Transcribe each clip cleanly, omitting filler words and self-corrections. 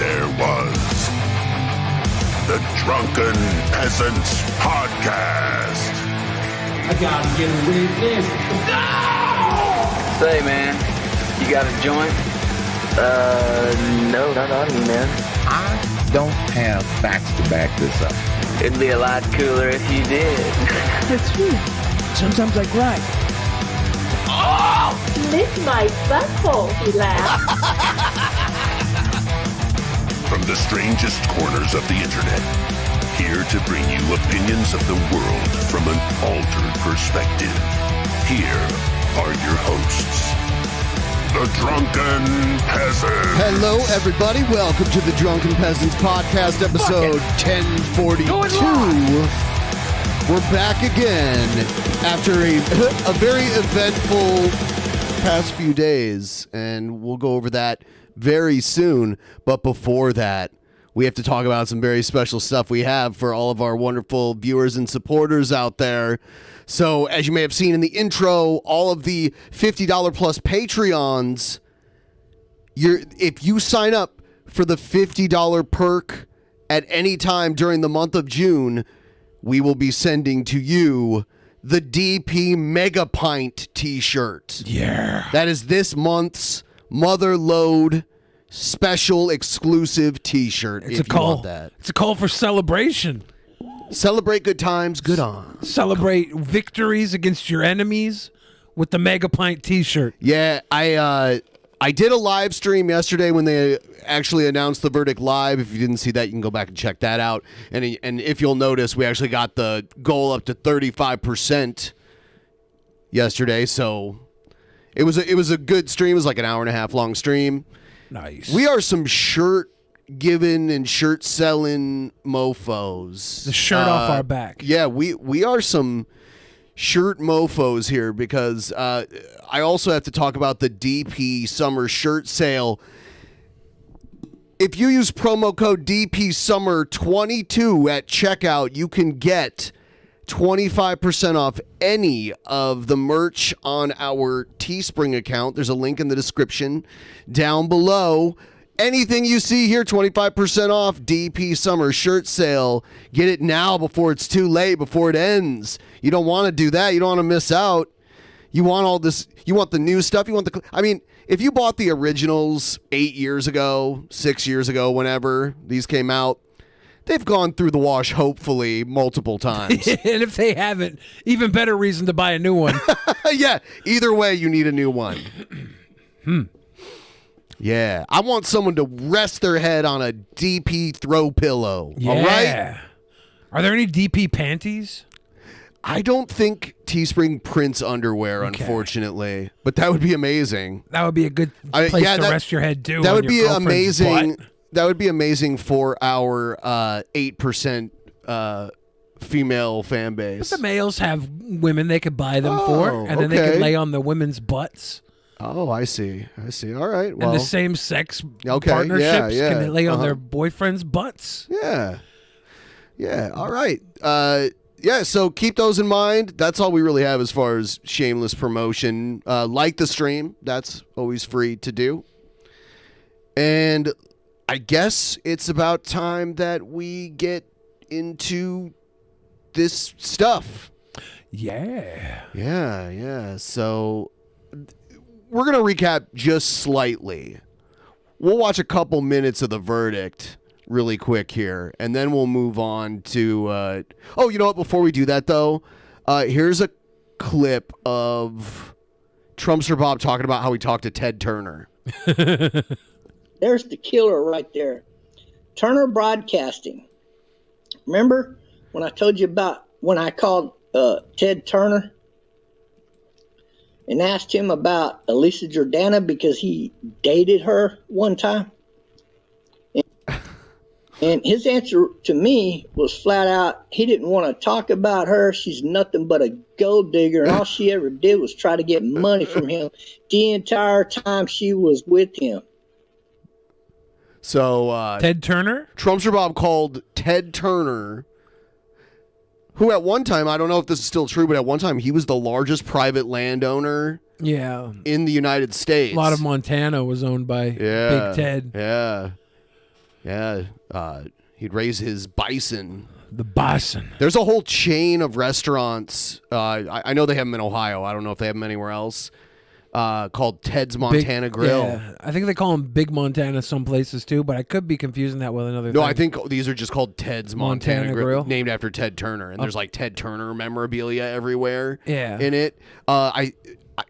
there was the Drunken Peasants Podcast. I gotta get a witness. No! Say, man, you got a joint? No, not on me, man. I don't have facts to back this up. It'd be a lot cooler if you did. That's true. Sometimes I cry. Oh! Lick my butthole, he laughed. From the strangest corners of the internet, here to bring you opinions of the world from an altered perspective. Here are your hosts, the Drunken Peasants. Hello, everybody. Welcome to the Drunken Peasants Podcast, episode 1042. We're back again after a very eventful past few days, and we'll go over that very soon. But before that, we have to talk about some very special stuff we have for all of our wonderful viewers and supporters out there. So, as you may have seen in the intro, all of the $50 plus Patreons, if you sign up for the $50 perk at any time during the month of June, we will be sending to you the DP Mega Pint t-shirt. Yeah. That is this month's Mother Load special exclusive t-shirt. It's a call. It's a call for celebration. Celebrate good times, good on. Celebrate victories against your enemies with the Mega Pint t-shirt. Yeah, I did a live stream yesterday when they actually announced the verdict live. If you didn't see that, you can go back and check that out. And if you'll notice, we actually got the goal up to 35% yesterday. So it was a good stream. It was like an hour and a half long stream. Nice. We are some shirt giving and shirt selling mofos. The shirt off our back. Yeah, we are some shirt mofos here because I also have to talk about the DP summer shirt sale. If you use promo code DP Summer 22 at checkout, you can get 25% off any of the merch on our Teespring account. There's a link in the description down below. Anything you see here, 25% off DP Summer shirt sale. Get it now before it's too late, before it ends. You don't want to do that. You don't want to miss out. You want all this. You want the new stuff. You want if you bought the originals 8 years ago, 6 years ago, whenever these came out, they've gone through the wash, hopefully, multiple times. And if they haven't, even better reason to buy a new one. Yeah, either way, you need a new one. Yeah, I want someone to rest their head on a DP throw pillow. Yeah. All right? Are there any DP panties? I don't think Teespring prints underwear, unfortunately, but that would be amazing. That would be a good place to rest your head, too. That would be amazing. Butt. That would be amazing for our 8% female fan base. But the males have women they could buy them for, and then they could lay on the women's butts. Oh, I see. All right. Well, and the same sex partnerships can lay on their boyfriends' butts. Yeah. All right. So keep those in mind. That's all we really have as far as shameless promotion. Like the stream. That's always free to do. And I guess it's about time that we get into this stuff. Yeah. So we're going to recap just slightly. We'll watch a couple minutes of the verdict really quick here, and then we'll move on to... you know what? Before we do that, though, here's a clip of Trumpster Bob talking about how he talked to Ted Turner. There's the killer right there. Turner Broadcasting. Remember when I told you about when I called Ted Turner and asked him about Elisa Jordana because he dated her one time? And his answer to me was flat out, he didn't want to talk about her. She's nothing but a gold digger, and all she ever did was try to get money from him the entire time she was with him. So Ted Turner? Trumpster Bob called Ted Turner, who at one time, I don't know if this is still true, but at one time he was the largest private landowner in the United States. A lot of Montana was owned by Big Ted. Yeah. Yeah, he'd raise his bison. The bison. There's a whole chain of restaurants. I know they have them in Ohio. I don't know if they have them anywhere else. Called Ted's Montana Grill. Yeah, I think they call them Big Montana some places too, but I could be confusing that with another thing. No, I think these are just called Ted's Montana Grill, named after Ted Turner. And there's like Ted Turner memorabilia everywhere. In it.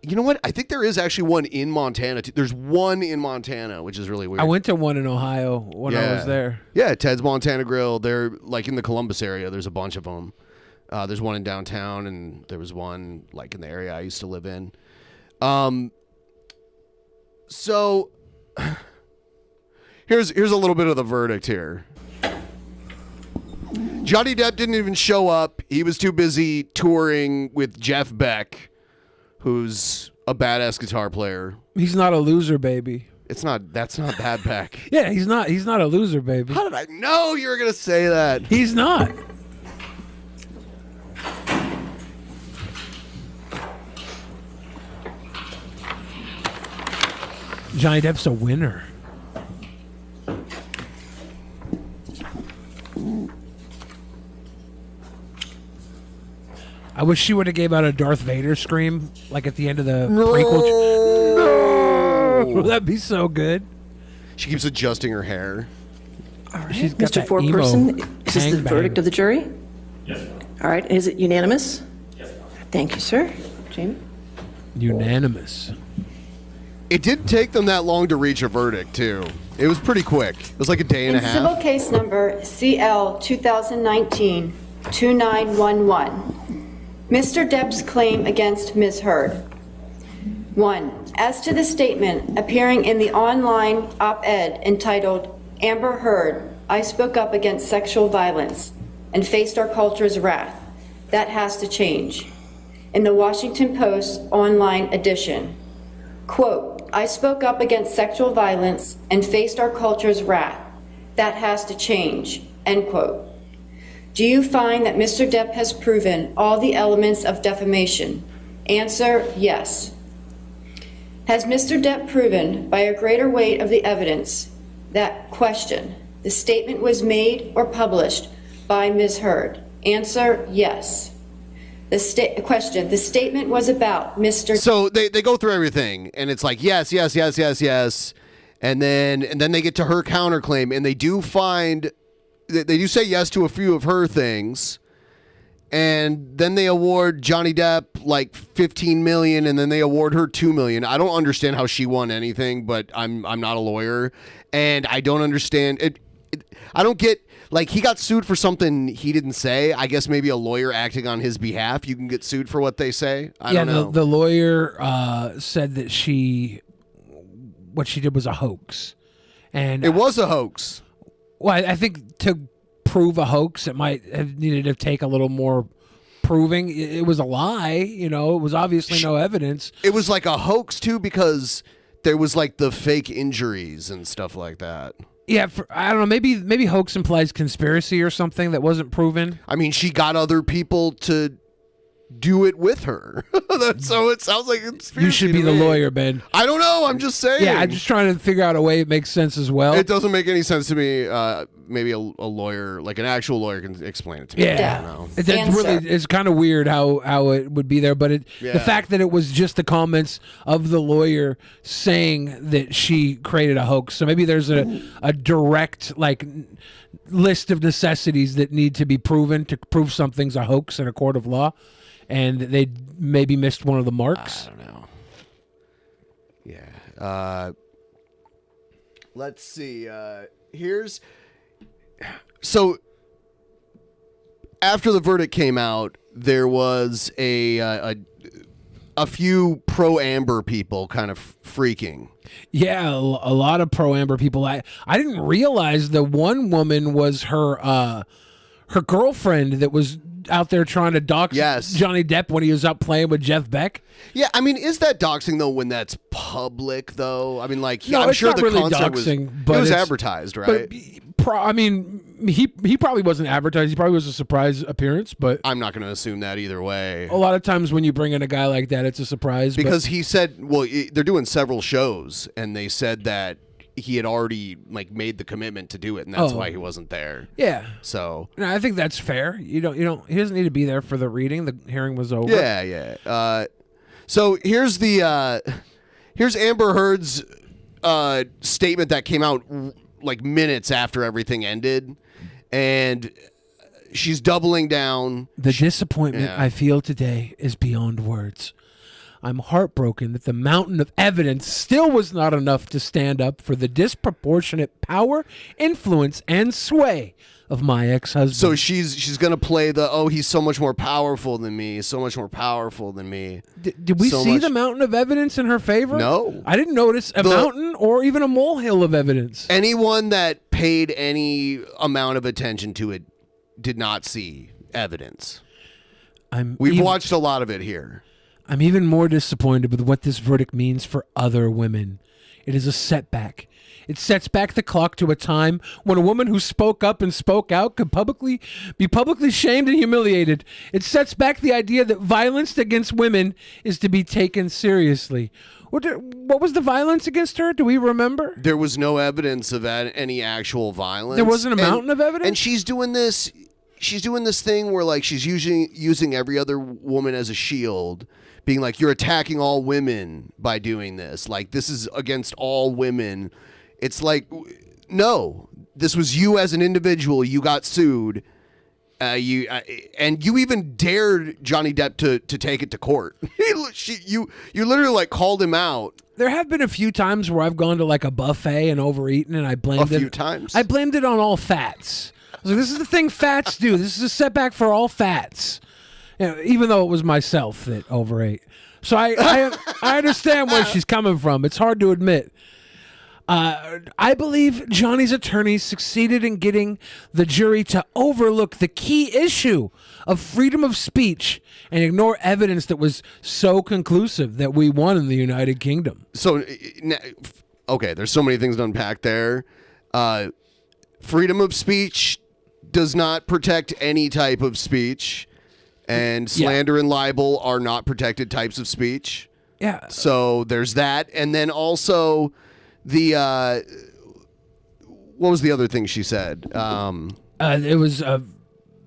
You know what? I think there is actually one in Montana. There's one in Montana, which is really weird. I went to one in Ohio when I was there. Yeah, Ted's Montana Grill. They're like in the Columbus area. There's a bunch of them. There's one in downtown, and there was one like in the area I used to live in. So here's a little bit of the verdict here. Johnny Depp didn't even show up. He was too busy touring with Jeff Beck, who's a badass guitar player. He's not a loser, baby. That's not that Beck. Yeah, he's not a loser, baby. How did I know you were gonna say that? He's not. Johnny Depp's a winner. I wish she would have gave out a Darth Vader scream, like at the end of the prequel. No! That'd be so good. She keeps adjusting her hair. All right, She's got Mr. that Foreperson, emo is this the gangbang. verdict of the jury? Yes. All right, is it unanimous? Yes. Thank you, sir. Jamie? Unanimous. It didn't take them that long to reach a verdict, too. It was pretty quick. It was like a day and a half. Civil case number CL 2019-2911. Mr. Depp's claim against Ms. Heard. 1. As to the statement appearing in the online op-ed entitled, Amber Heard, I spoke up against sexual violence and faced our culture's wrath. That has to change. In the Washington Post online edition, quote, I spoke up against sexual violence and faced our culture's wrath. That has to change, end quote. Do you find that Mr. Depp has proven all the elements of defamation? Answer, yes. Has Mr. Depp proven by a greater weight of the evidence that, question, the statement was made or published by Ms. Heard? Answer, yes. Question, the statement was about Mr. So they go through everything, and it's like, yes. And then they get to her counterclaim, and they do say yes to a few of her things, and then they award Johnny Depp like $15 million, and then they award her $2 million. I don't understand how she won anything, but I'm not a lawyer, and I don't understand it. I don't get, like, he got sued for something he didn't say. I guess maybe a lawyer acting on his behalf. You can get sued for what they say. I don't know. The lawyer said that what she did was a hoax, and it was a hoax. Well, I think to prove a hoax, it might have needed to take a little more proving. It was a lie, it was obviously no evidence. It was like a hoax too, because there was like the fake injuries and stuff like that. Yeah, I don't know. Maybe hoax implies conspiracy or something that wasn't proven. I mean, she got other people to do it with her. So it sounds like conspiracy. You should be the lawyer, Ben. I don't know. I'm just saying. Yeah, I'm just trying to figure out a way it makes sense as well. It doesn't make any sense to me. Maybe a lawyer, like an actual lawyer, can explain it to me. Yeah, I don't know. It's kind of weird how it would be there, but the fact that it was just the comments of the lawyer saying that she created a hoax. So maybe there's a direct list of necessities that need to be proven to prove something's a hoax in a court of law, and they maybe missed one of the marks. I don't know. Yeah. Let's see. So after the verdict came out, there was a few pro-Amber people kind of freaking. Yeah, a lot of pro-Amber people. I didn't realize the one woman was her girlfriend that was out there trying to dox Johnny Depp when he was out playing with Jeff Beck. Yeah, I mean, is that doxing though when that's public though? I mean, like, no, I'm sure the really concert doxing, but it was advertised, right? I mean, he probably wasn't advertised. He probably was a surprise appearance, but I'm not going to assume that either way. A lot of times when you bring in a guy like that, it's a surprise. Because he said, well, they're doing several shows, and they said that he had already like made the commitment to do it, and that's why he wasn't there. Yeah. So no, I think that's fair. You don't. He doesn't need to be there for the reading. The hearing was over. Yeah. So here's Amber Heard's statement that came out like minutes after everything ended, and she's doubling down. The disappointment I feel today is beyond words. I'm heartbroken that the mountain of evidence still was not enough to stand up for the disproportionate power, influence, and sway of my ex-husband. So she's gonna play he's so much more powerful than me, so much more powerful than me. Did we see the mountain of evidence in her favor? No. I didn't notice a mountain or even a molehill of evidence. Anyone that paid any amount of attention to it did not see evidence. We've watched a lot of it here. I'm even more disappointed with what this verdict means for other women. It is a setback. It sets back the clock to a time when a woman who spoke up and spoke out could be publicly shamed and humiliated. It sets back the idea that violence against women is to be taken seriously. What was the violence against her? Do we remember? There was no evidence of any actual violence. There wasn't a mountain of evidence? And she's doing this thing where like she's using every other woman as a shield, being like, you're attacking all women by doing this. Like, this is against all women. It's like, no, this was you as an individual. You got sued. And you even dared Johnny Depp to take it to court. You literally like called him out. There have been a few times where I've gone to like a buffet and overeaten, and I blamed it. A few times? I blamed it on all fats. I was like, this is the thing fats do. This is a setback for all fats. Even though it was myself that overate. So I understand where she's coming from. It's hard to admit. I believe Johnny's attorneys succeeded in getting the jury to overlook the key issue of freedom of speech and ignore evidence that was so conclusive that we won in the United Kingdom. So, okay, there's so many things to unpack there. Freedom of speech does not protect any type of speech. And slander and libel are not protected types of speech. Yeah. So there's that. And then also the what was the other thing she said? It was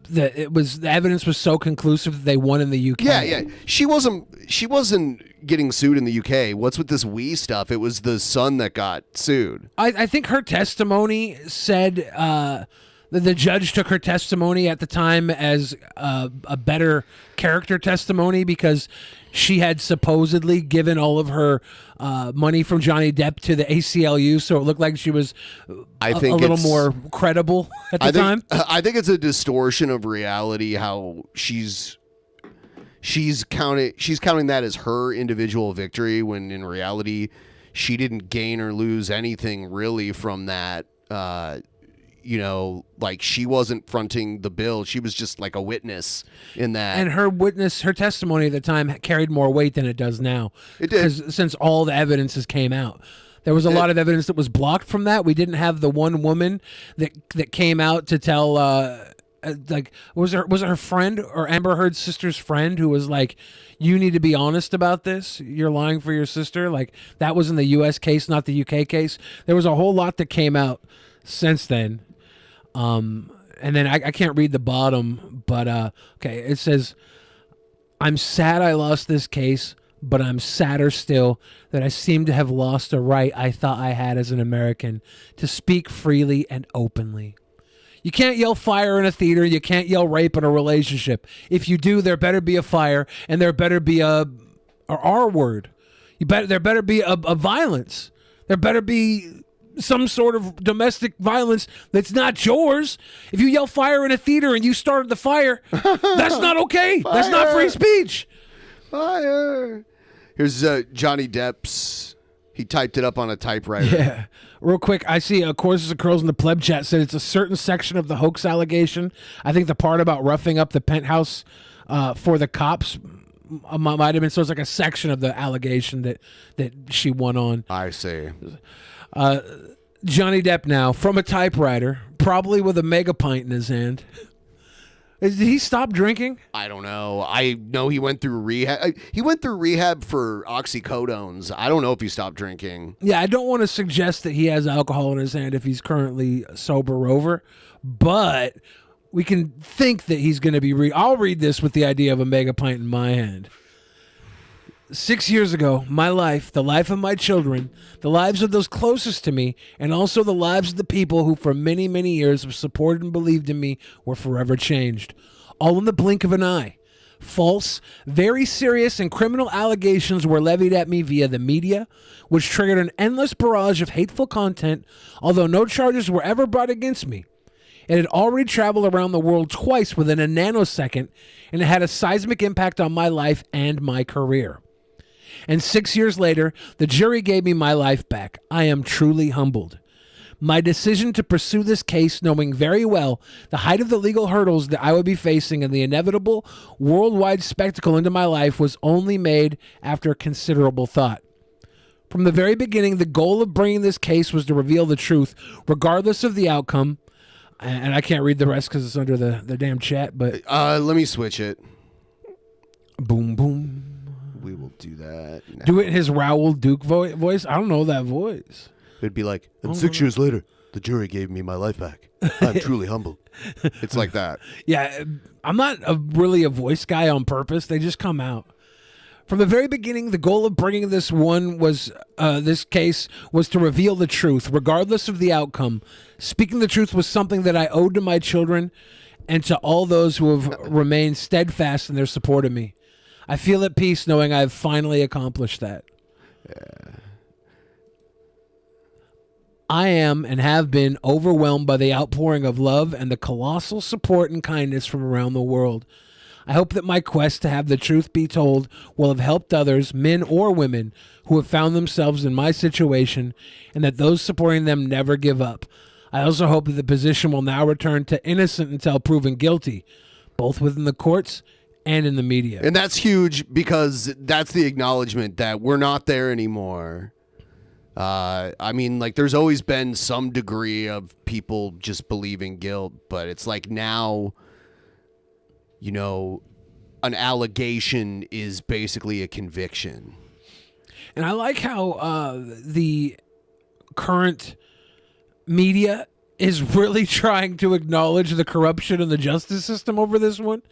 the evidence was so conclusive that they won in the UK. Yeah. She wasn't getting sued in the UK. What's with this we stuff? It was the son that got sued. I think her testimony said the judge took her testimony at the time as a better character testimony because she had supposedly given all of her money from Johnny Depp to the ACLU, so it looked like she was a little more credible at the time. I think it's a distortion of reality how she's counting that as her individual victory when in reality she didn't gain or lose anything really from that. Like she wasn't fronting the bill. She was just like a witness in that. And her testimony at the time carried more weight than it does now. It did. Since all the evidences came out. There was a lot of evidence that was blocked from that. We didn't have the one woman that came out to tell, was it her friend or Amber Heard's sister's friend who was like, you need to be honest about this. You're lying for your sister. Like that was in the U.S. case, not the UK case. There was a whole lot that came out since then. And then I can't read the bottom, but okay, it says, I'm sad I lost this case, but I'm sadder still that I seem to have lost a right I thought I had as an American to speak freely and openly. You can't yell fire in a theater. You can't yell rape in a relationship. If you do, there better be a fire and there better be a R word. There better be a violence. There better be some sort of domestic violence that's not yours. If you yell fire in a theater and you started the fire, that's not okay. Fire. That's not free speech. Fire. Here's Johnny Depp's. He typed it up on a typewriter. Yeah. Real quick, I see Courses of Curls in the pleb chat said it's a certain section of the hoax allegation. I think the part about roughing up the penthouse for the cops might have been, so it's like a section of the allegation that she won on. I see. Johnny Depp now from a typewriter, probably with a mega pint in his hand. Did he stop drinking? I don't know. I know he went through rehab. He went through rehab for oxycodones. I don't know if he stopped drinking. Yeah, I don't want to suggest that he has alcohol in his hand if he's currently sober over, but we can think that he's going to be. I'll read this with the idea of a mega pint in my hand. 6 years ago, my life, the life of my children, the lives of those closest to me, and also the lives of the people who for many, many years have supported and believed in me were forever changed. All in the blink of an eye. False, very serious, and criminal allegations were levied at me via the media, which triggered an endless barrage of hateful content, although no charges were ever brought against me. It had already traveled around the world twice within a nanosecond, and it had a seismic impact on my life and my career. And 6 years later, the jury gave me my life back. I am truly humbled. My decision to pursue this case, knowing very well the height of the legal hurdles that I would be facing and the inevitable worldwide spectacle into my life, was only made after considerable thought. From the very beginning, the goal of bringing this case was to reveal the truth, regardless of the outcome. And I can't read the rest because it's under the damn chat, but... let me switch it. Boom, boom. We will do that now. Do it in his Raoul Duke voice? I don't know that voice. It'd be like, and 6 years later, the jury gave me my life back. I'm truly humbled. It's like that. Yeah, I'm not really a voice guy on purpose. They just come out. From the very beginning, the goal of bringing this case was to reveal the truth, regardless of the outcome. Speaking the truth was something that I owed to my children and to all those who have remained steadfast in their support of me. I feel at peace knowing I have finally accomplished that. Yeah. I am and have been overwhelmed by the outpouring of love and the colossal support and kindness from around the world. I hope that my quest to have the truth be told will have helped others, men or women, who have found themselves in my situation, and that those supporting them never give up. I also hope that the position will now return to innocent until proven guilty, both within the courts and in the media. And that's huge because that's the acknowledgement that we're not there anymore. I mean, like, there's always been some degree of people just believing guilt, but it's like now, you know, an allegation is basically a conviction. And I like how the current media is really trying to acknowledge the corruption in the justice system over this one.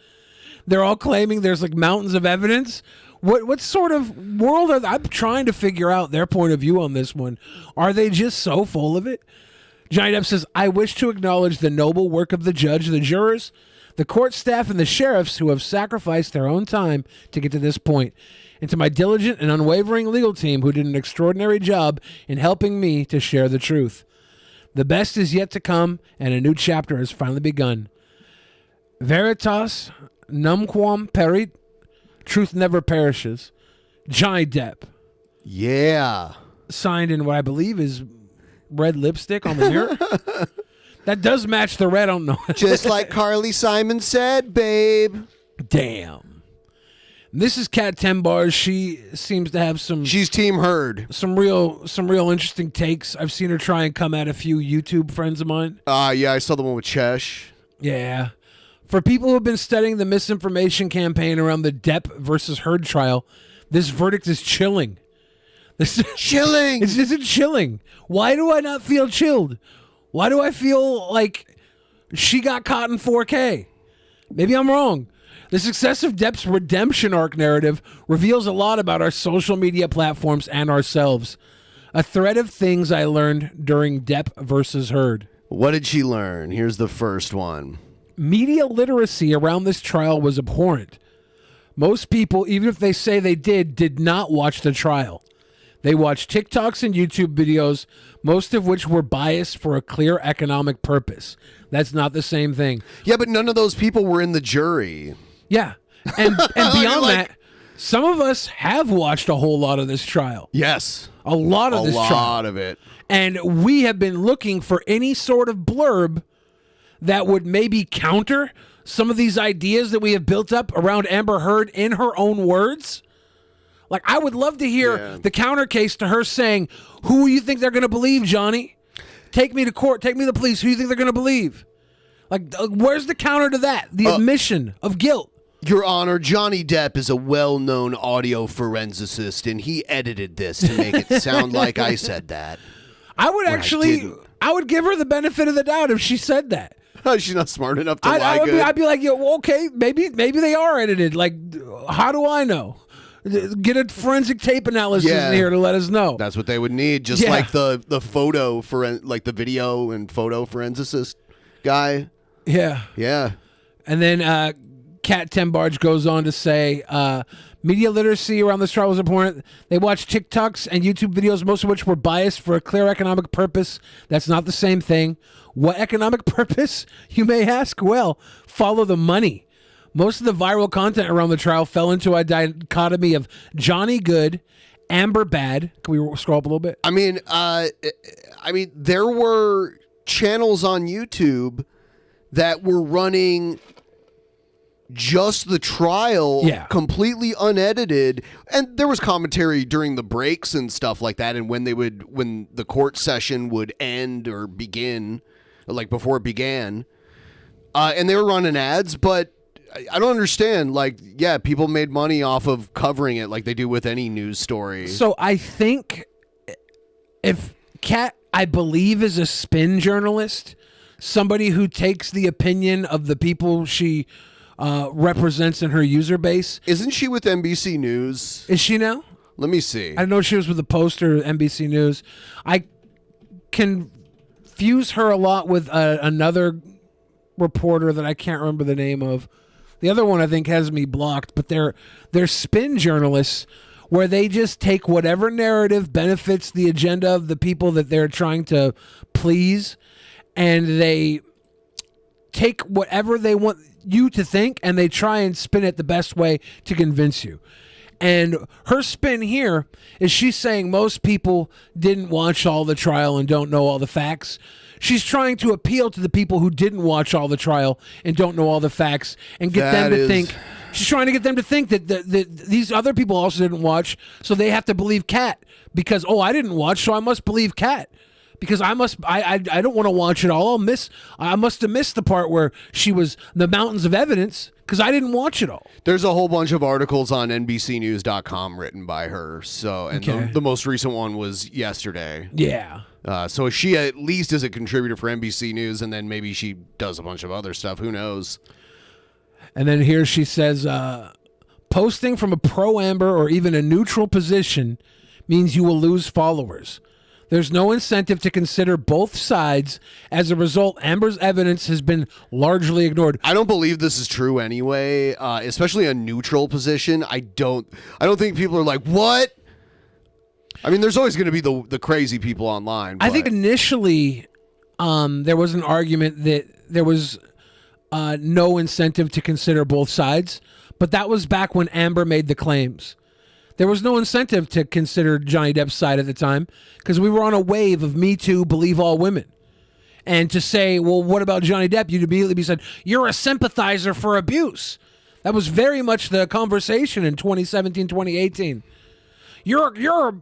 They're all claiming there's like mountains of evidence. What sort of world are they? I'm trying to figure out their point of view on this one. Are they just so full of it? Johnny Depp says, I wish to acknowledge the noble work of the judge, the jurors, the court staff, and the sheriffs who have sacrificed their own time to get to this point, and to my diligent and unwavering legal team who did an extraordinary job in helping me to share the truth. The best is yet to come, and a new chapter has finally begun. Veritas numquam perit, truth never perishes. Johnny Depp. Yeah. Signed in what I believe is red lipstick on the mirror. That does match the red. I don't know. Just like Carly Simon said, babe. Damn. This is Kat 10 Bars. She seems to have some... She's Team Heard. Some real interesting takes. I've seen her try and come at a few YouTube friends of mine. Yeah, I saw the one with Chesh. Yeah. For people who have been studying the misinformation campaign around the Depp versus Heard trial, this verdict is chilling. Chilling. It's chilling. Why do I not feel chilled? Why do I feel like she got caught in 4K? Maybe I'm wrong. The success of Depp's redemption arc narrative reveals a lot about our social media platforms and ourselves. A thread of things I learned during Depp versus Heard. What did she learn? Here's the first one. Media literacy around this trial was abhorrent. Most people, even if they say they did not watch the trial. They watched TikToks and YouTube videos, most of which were biased for a clear economic purpose. That's not the same thing. Yeah, but none of those people were in the jury. Yeah. And beyond that, some of us have watched a whole lot of this trial. Yes. A lot of this trial. A lot of it. And we have been looking for any sort of blurb that would maybe counter some of these ideas that we have built up around Amber Heard in her own words. Like, I would love to hear the counter case to her saying, who do you think they're going to believe, Johnny? Take me to court. Take me to the police. Who do you think they're going to believe? Like, where's the counter to that? The admission of guilt. Your Honor, Johnny Depp is a well-known audio forensicist, and he edited this to make it sound like I said that. I would give her the benefit of the doubt if she said that. She's not smart enough to lie good. I'd be like, yo, okay, maybe they are edited. Like, how do I know? Get a forensic tape analysis in here to let us know. That's what they would need, just like the photo like the video and photo forensicist guy. Yeah. Yeah. And then Kat Tembarge goes on to say, media literacy around this trial was important. They watched TikToks and YouTube videos, most of which were biased for a clear economic purpose. That's not the same thing. What economic purpose, you may ask? Well, follow the money. Most of the viral content around the trial fell into a dichotomy of Johnny good, Amber bad. Can we scroll up a little bit? I mean, there were channels on YouTube that were running just the trial, completely unedited, and there was commentary during the breaks and stuff like that, and when the court session would end or begin, like before it began, and they were running ads, but I don't understand. Like, yeah, people made money off of covering it like they do with any news story. So I think if Kat, I believe, is a spin journalist, somebody who takes the opinion of the people she represents in her user base. Isn't she with NBC News? Is she now? Let me see. I know she was with the Post or NBC News. I confuse her a lot with another reporter that I can't remember the name of. The other one I think has me blocked, but they're spin journalists where they just take whatever narrative benefits the agenda of the people that they're trying to please, and they take whatever they want you to think and they try and spin it the best way to convince you. And her spin here is she's saying most people didn't watch all the trial and don't know all the facts. She's trying to appeal to the people who didn't watch all the trial and don't know all the facts and get them to think. She's trying to get them to think that these other people also didn't watch, so they have to believe Kat because, I didn't watch, so I must believe Kat. Because I don't want to watch it all. I must have missed the part where she was the mountains of evidence because I didn't watch it all. There's a whole bunch of articles on NBCnews.com written by her. So, and the most recent one was yesterday. Yeah. So she at least is a contributor for NBC News, and then maybe she does a bunch of other stuff. Who knows? And then here she says, posting from a pro-Amber or even a neutral position means you will lose followers. There's no incentive to consider both sides. As a result, Amber's evidence has been largely ignored. I don't believe this is true anyway, especially a neutral position. I don't think people are like, what? I mean, there's always going to be the crazy people online. I think initially there was an argument that there was no incentive to consider both sides, but that was back when Amber made the claims. There was no incentive to consider Johnny Depp's side at the time because we were on a wave of Me Too, believe all women. And to say, well, what about Johnny Depp? You'd immediately be said, you're a sympathizer for abuse. That was very much the conversation in 2017, 2018. You're an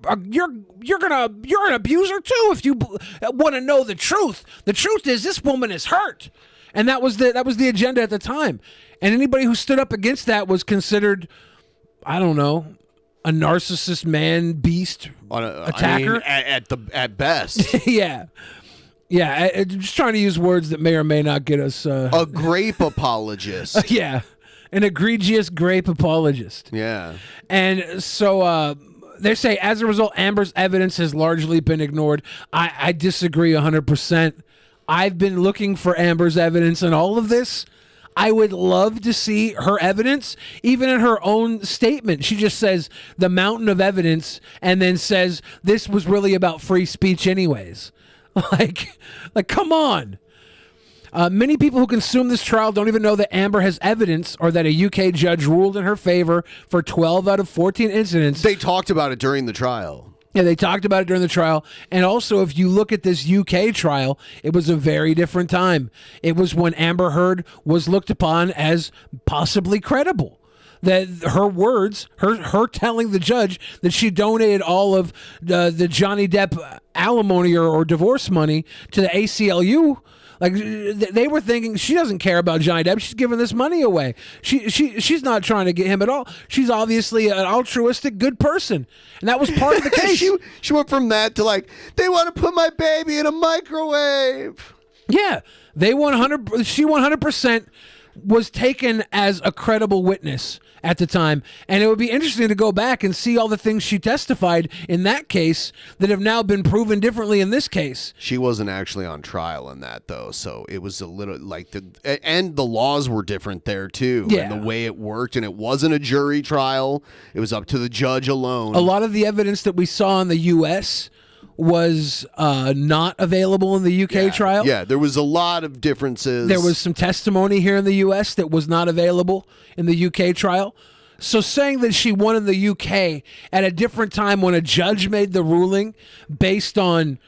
abuser too if you want to know the truth. The truth is this woman is hurt. And that was the agenda at the time. And anybody who stood up against that was considered, I don't know, a narcissist man beast attacker. I mean, at best. Yeah. Just trying to use words that may or may not get us a grape apologist. Yeah, an egregious grape apologist. Yeah. And so they say as a result, Amber's evidence has largely been ignored. I disagree 100%. I've been looking for Amber's evidence in all of this. I would love to see her evidence, even in her own statement. She just says the mountain of evidence and then says this was really about free speech anyways. Like come on. Many people who consume this trial don't even know that Amber has evidence or that a UK judge ruled in her favor for 12 out of 14 incidents. They talked about it during the trial. Yeah, they talked about it during the trial. And also, if you look at this UK trial, it was a very different time. It was when Amber Heard was looked upon as possibly credible. that her words, her telling the judge that she donated all of the Johnny Depp alimony or divorce money to the ACLU. Like, they were thinking she doesn't care about Johnny Depp. She's giving this money away. She's not trying to get him at all. She's obviously an altruistic, good person, and that was part of the case. she went from that to like, they want to put my baby in a microwave. Yeah, they 100. She 100% was taken as a credible witness at the time, and it would be interesting to go back and see all the things she testified in that case that have now been proven differently in this case. She wasn't actually on trial in that, though, so it was a little like and the laws were different there too, and the way it worked, and it wasn't a jury trial; it was up to the judge alone. A lot of the evidence that we saw in the U.S. was not available in the UK trial. Yeah, there was a lot of differences. There was some testimony here in the US that was not available in the UK trial. So saying that she won in the UK at a different time when a judge made the ruling based on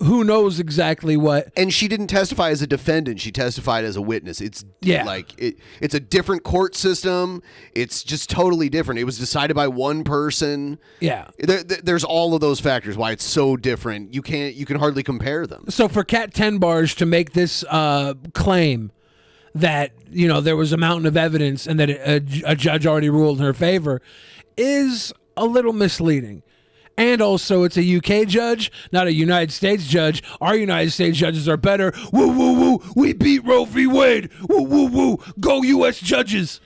who knows exactly what. And she didn't testify as a defendant. She testified as a witness. It's it's a different court system. It's just totally different. It was decided by one person. Yeah. There's all of those factors why it's so different. You can hardly compare them. So for Kat Tenbarge to make this claim that, there was a mountain of evidence and that a judge already ruled in her favor is a little misleading. And also, it's a UK judge, not a United States judge. Our United States judges are better. Woo, woo, woo. We beat Roe v. Wade. Woo, woo, woo. Go U.S. judges.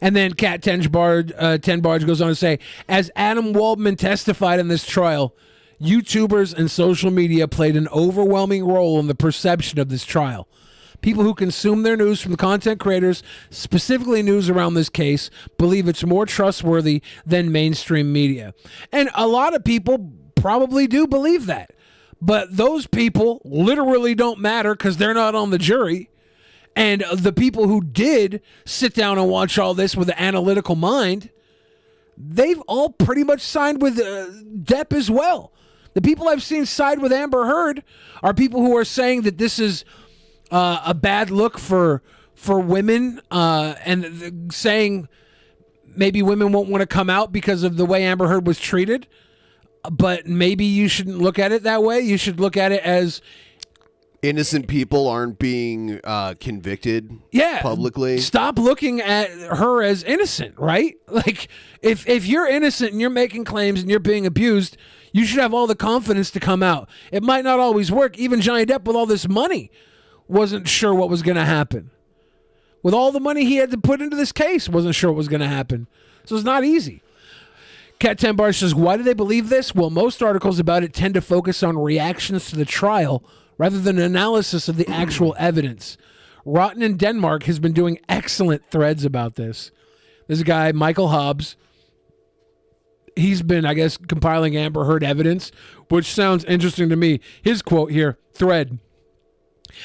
And then Kat Tenbarge goes on to say, as Adam Waldman testified in this trial, YouTubers and social media played an overwhelming role in the perception of this trial. People who consume their news from content creators, specifically news around this case, believe it's more trustworthy than mainstream media. And a lot of people probably do believe that. But those people literally don't matter because they're not on the jury. And the people who did sit down and watch all this with an analytical mind, they've all pretty much sided with Depp as well. The people I've seen side with Amber Heard are people who are saying that this is a bad look for women, and saying maybe women won't want to come out because of the way Amber Heard was treated. But maybe you shouldn't look at it that way. You should look at it as innocent people aren't being convicted publicly. Stop looking at her as innocent, right? Like, if you're innocent and you're making claims and you're being abused, you should have all the confidence to come out. It might not always work. Even Johnny Depp, with all this money, wasn't sure what was going to happen. With all the money he had to put into this case, wasn't sure what was going to happen. So it's not easy. Kat Tenbarge says, why do they believe this? Well, most articles about it tend to focus on reactions to the trial rather than analysis of the actual evidence. Rotten in Denmark has been doing excellent threads about this. There's a guy, Michael Hobbs. He's been, I guess, compiling Amber Heard evidence, which sounds interesting to me. His quote here, thread.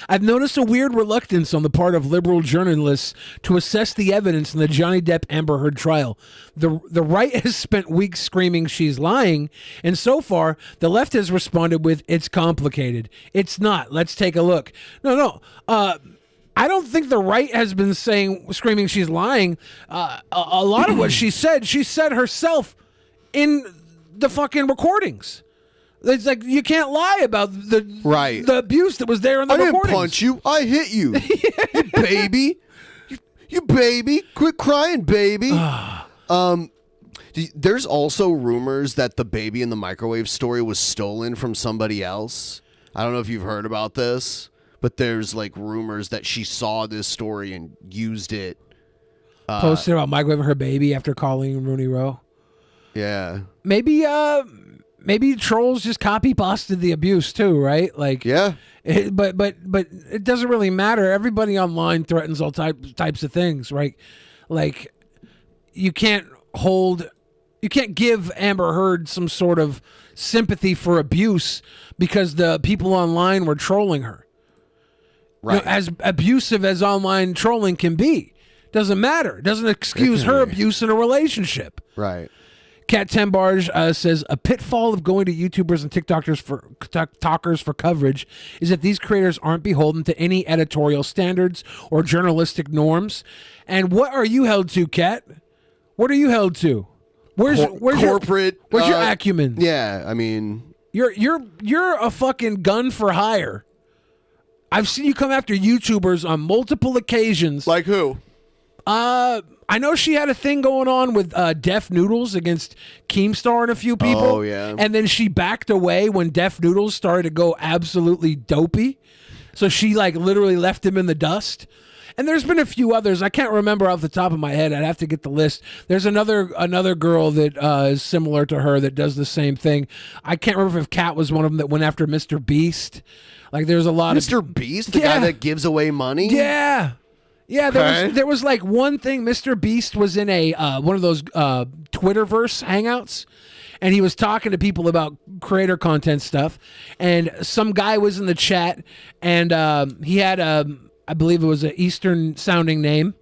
I've noticed a weird reluctance on the part of liberal journalists to assess the evidence in the Johnny Depp Amber Heard trial. The right has spent weeks screaming she's lying, and so far, the left has responded with, it's complicated. It's not. Let's take a look. No. I don't think the right has been screaming she's lying. A lot of what she said herself in the fucking recordings. It's like, you can't lie about the abuse that was there in the recordings. I didn't punch you. I hit you. You baby. You baby. Quit crying, baby. There's also rumors that the baby in the microwave story was stolen from somebody else. I don't know if you've heard about this, but there's like rumors that she saw this story and used it. Posted about microwaving her baby after calling Rooney Roe. Yeah. Maybe trolls just copy pasted the abuse too, right? Like, yeah. But it doesn't really matter. Everybody online threatens all types of things, right? Like, you can't give Amber Heard some sort of sympathy for abuse because the people online were trolling her. Right. As abusive as online trolling can be, doesn't matter. It doesn't excuse her abuse in a relationship. Right. Cat Tembarge says a pitfall of going to YouTubers and TikTokers for coverage is that these creators aren't beholden to any editorial standards or journalistic norms. And what are you held to, Cat? What are you held to? Where's corporate? Where's your acumen? Yeah, I mean, you're a fucking gun for hire. I've seen you come after YouTubers on multiple occasions. Like who? I know she had a thing going on with Def Noodles against Keemstar and a few people. Oh, yeah. And then she backed away when Def Noodles started to go absolutely dopey. So she like literally left him in the dust. And there's been a few others. I can't remember off the top of my head. I'd have to get the list. There's another girl that is similar to her that does the same thing. I can't remember if Kat was one of them that went after Mr. Beast. Like there's a lot of Mr. Beast, the guy that gives away money. Yeah. Yeah, there was like one thing. Mr. Beast was in a one of those Twitterverse hangouts, and he was talking to people about creator content stuff. And some guy was in the chat, and he had I believe it was an Eastern sounding name.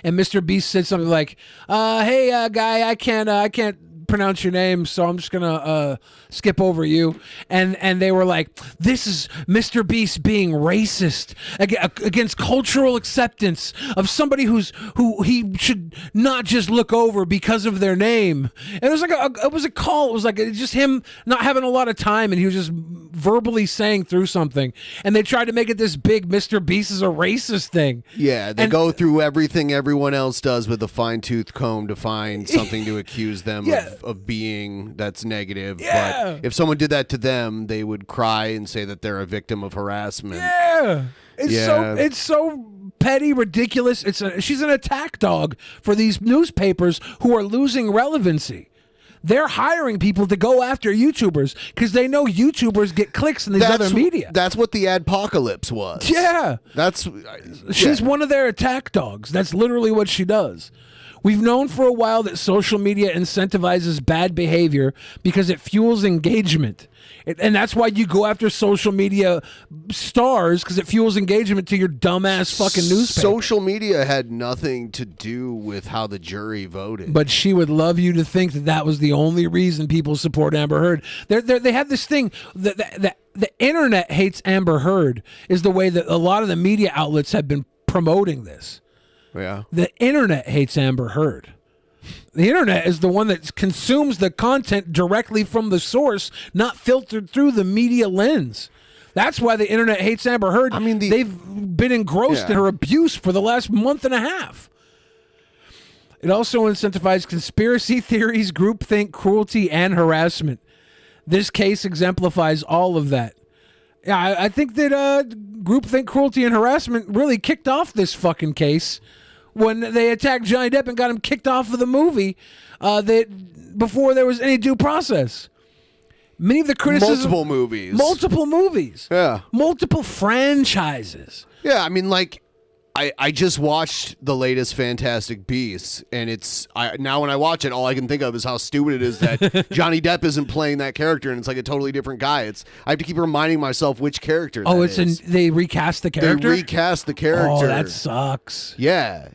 And Mr. Beast said something like, "Hey, guy, I can't pronounce your name, so I'm just gonna skip over you." And they were like, "This is Mr. Beast being racist against cultural acceptance of somebody who he should not just look over because of their name." And it was like it was a call. It was like just him not having a lot of time, and he was just verbally saying through something. And they tried to make it this big Mr. Beast is a racist thing. Yeah, they go through everything everyone else does with a fine-tooth comb to find something to accuse them of being that's negative. Yeah. But if someone did that to them, they would cry and say that they're a victim of harassment. Yeah. It's so petty, ridiculous. She's an attack dog for these newspapers who are losing relevancy. They're hiring people to go after YouTubers because they know YouTubers get clicks in these other media. That's what the adpocalypse was. Yeah. She's Yeah. one of their attack dogs. That's literally what she does. We've known for a while that social media incentivizes bad behavior because it fuels engagement. And that's why you go after social media stars, because it fuels engagement to your dumbass fucking newspaper. Social media had nothing to do with how the jury voted. But she would love you to think that that was the only reason people support Amber Heard. They have this thing that the internet hates Amber Heard is the way that a lot of the media outlets have been promoting this. Yeah. The internet hates Amber Heard. The internet is the one that consumes the content directly from the source, not filtered through the media lens. That's why the internet hates Amber Heard. I mean, they've been engrossed in her abuse for the last month and a half. It also incentivizes conspiracy theories, groupthink, cruelty, and harassment. This case exemplifies all of that. Yeah, I think that groupthink, cruelty, and harassment really kicked off this fucking case when they attacked Johnny Depp and got him kicked off of the movie that before there was any due process. Many of the criticism... Multiple movies. Yeah. Multiple franchises. Yeah, I mean, like, I just watched the latest Fantastic Beasts, and now when I watch it, all I can think of is how stupid it is that Johnny Depp isn't playing that character, and it's like a totally different guy. I have to keep reminding myself which character that is. They recast the character? They recast the character. Oh, that sucks. Yeah.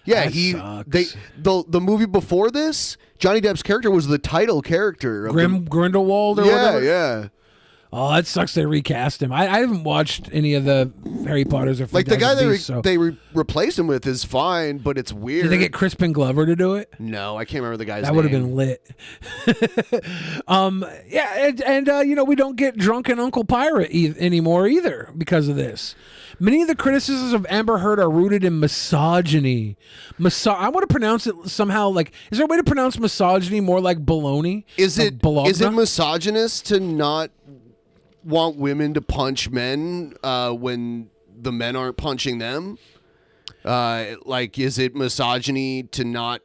Yeah, sucks. The movie before this, Johnny Depp's character was the title character of Grindelwald or whatever. Yeah. Oh, that sucks. They recast him. I haven't watched any of the Harry Potters or like the guy Beasts, they replaced him with is fine, but it's weird. Did they get Crispin Glover to do it? No, I can't remember the guy's name. That would have been lit. Yeah, and we don't get Drunken Uncle Pirate anymore either because of this. Many of the criticisms of Amber Heard are rooted in misogyny. I want to pronounce it somehow like, is there a way to pronounce misogyny more like baloney? Is it misogynist to not want women to punch men when the men aren't punching them? Is it misogyny to not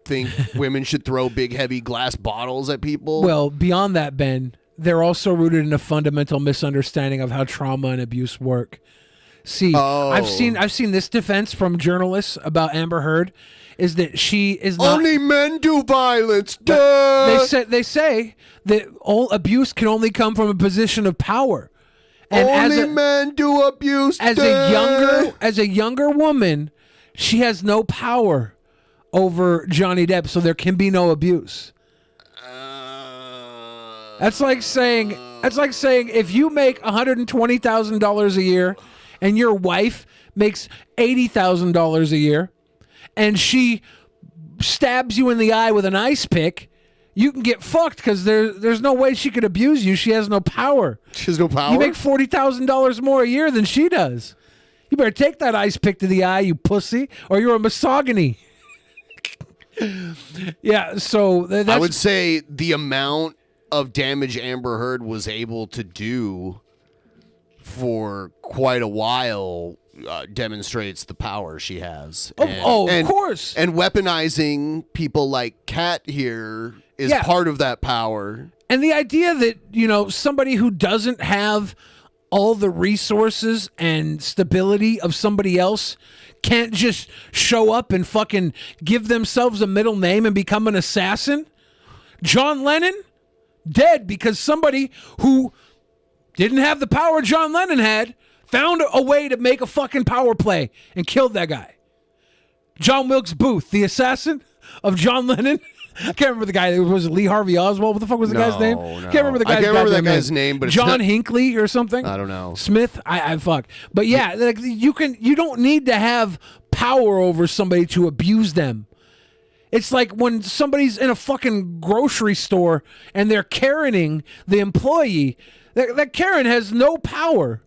think women should throw big, heavy glass bottles at people? Well, beyond that, Ben, they're also rooted in a fundamental misunderstanding of how trauma and abuse work. See, I've seen this defense from journalists about Amber Heard is that she is not... Only men do violence. Duh! They say that all abuse can only come from a position of power. And only men do abuse. As a younger woman, she has no power over Johnny Depp so there can be no abuse. That's like saying if you make $120,000 a year and your wife makes $80,000 a year and she stabs you in the eye with an ice pick, you can get fucked because there's no way she could abuse you. She has no power. She has no power? You make $40,000 more a year than she does. You better take that ice pick to the eye, you pussy, or you're a misogyny. Yeah, so that's... I would say the amount of damage Amber Heard was able to do for quite a while demonstrates the power she has. Of course. And weaponizing people like Kat here is part of that power. And the idea that, somebody who doesn't have all the resources and stability of somebody else can't just show up and fucking give themselves a middle name and become an assassin. John Lennon, dead because somebody who didn't have the power John Lennon had found a way to make a fucking power play and killed that guy. John Wilkes Booth, the assassin of John Lennon. I can't remember the guy. Was it Lee Harvey Oswald? What the fuck was the guy's name? No. Can't remember the guy's I can't remember that guy's name, but it's John not... Hinckley or something. I don't know. Smith. I fuck. But yeah, like you don't need to have power over somebody to abuse them. It's like when somebody's in a fucking grocery store and they're Karening the employee. That Karen has no power.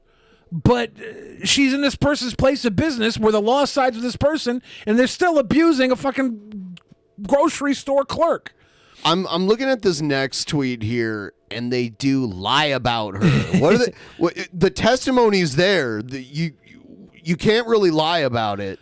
But she's in this person's place of business where the law sides with this person, and they're still abusing a fucking grocery store clerk. I'm looking at this next tweet here, and they do lie about her. What are the testimony's there? You can't really lie about it.